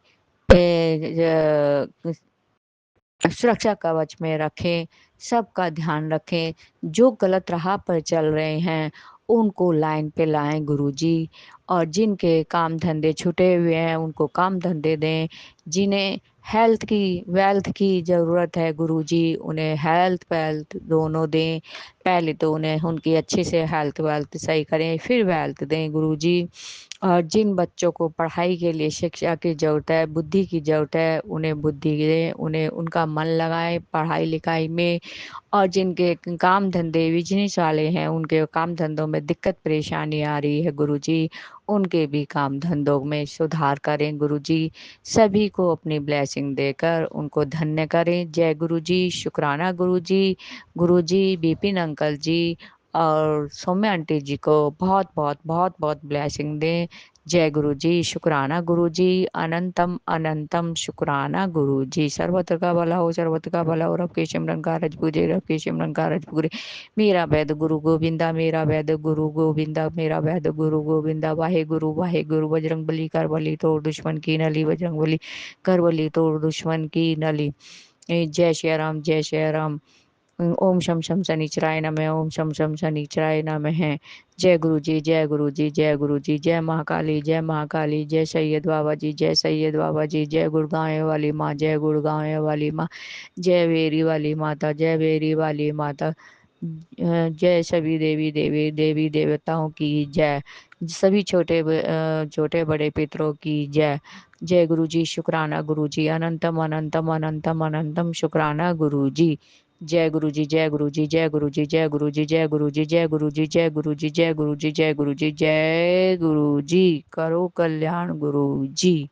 C: सुरक्षा कवच में रखें, सबका ध्यान रखें। जो गलत राह पर चल रहे हैं उनको लाइन पे लाएं गुरुजी। और जिनके काम धंधे छुटे हुए हैं उनको काम धंधे दें। जिन्हें हेल्थ की वेल्थ की ज़रूरत है गुरुजी, उन्हें हेल्थ वेल्थ दोनों दें। पहले तो उन्हें उनकी अच्छे से हेल्थ वेल्थ सही करें, फिर वेल्थ दें गुरुजी। और जिन बच्चों को पढ़ाई के लिए शिक्षा की जरूरत है, बुद्धि की जरूरत है, उन्हें बुद्धि दें, उन्हें उनका मन लगाएं पढ़ाई लिखाई में। और जिनके काम धंधे बिजनेस वाले हैं, उनके काम धंधों में दिक्कत परेशानी आ रही है गुरुजी, उनके भी काम धंधों में सुधार करें गुरुजी। सभी को अपनी ब्लेसिंग देकर उनको धन्य करें। जय गुरुजी, शुक्राना गुरुजी। गुरुजी विपिन अंकल जी और सौम्या आंटी जी को बहुत बहुत बहुत बहुत ब्लेसिंग दें। जय गुरु जी, शुक्राना गुरु जी, अनंतम अनंतम शुक्राना गुरु जी। सर्वत्र का भला हो, सर्वत्र का भला हो, रब के सिमरन का रज पूजे, रब के सिमरन का रज पूरे। मेरा वैद गुरु गोविंदा, मेरा वैद गुरु गोविंदा, मेरा वैद गुरु गोविंदा। वाहे गुरु बजरंग बली कर बली तोड़ दुश्मन की नली, बजरंग बली कर बली तोड़ दुश्मन की नली। जय श्री राम, जय श्री राम। ओम शम शम शनिचराय नमः, ओम शम शम शनिचराय नमः। जय गुरु जी, जय गुरु जी, जय गुरु जी। जय महाकाली, जय महाकाली। जय सैयद बाबा जी, जय सैयद बाबा जी। जय गुड़गांव वाली माँ, जय गुड़गांव वाली माँ। जय वेरी वाली माता, जय वेरी वाली माता। जय सभी देवी देवी देवी देवताओं की जय। सभी छोटे बड़े पितरों की जय। जय गुरु जी, शुक्राना गुरु जी, अनंतम अनंतम अनंतम अनंतम शुक्राना गुरु जी। जय गुरु जी, जय गुरु जी, जय गुरु जी, जय गुरु जी, जय गुरु जी, जय गुरु जी, जय गुरु जी, जय गुरु जी, जय गुरु जी, जय गुरु जी। करो कल्याण गुरु जी।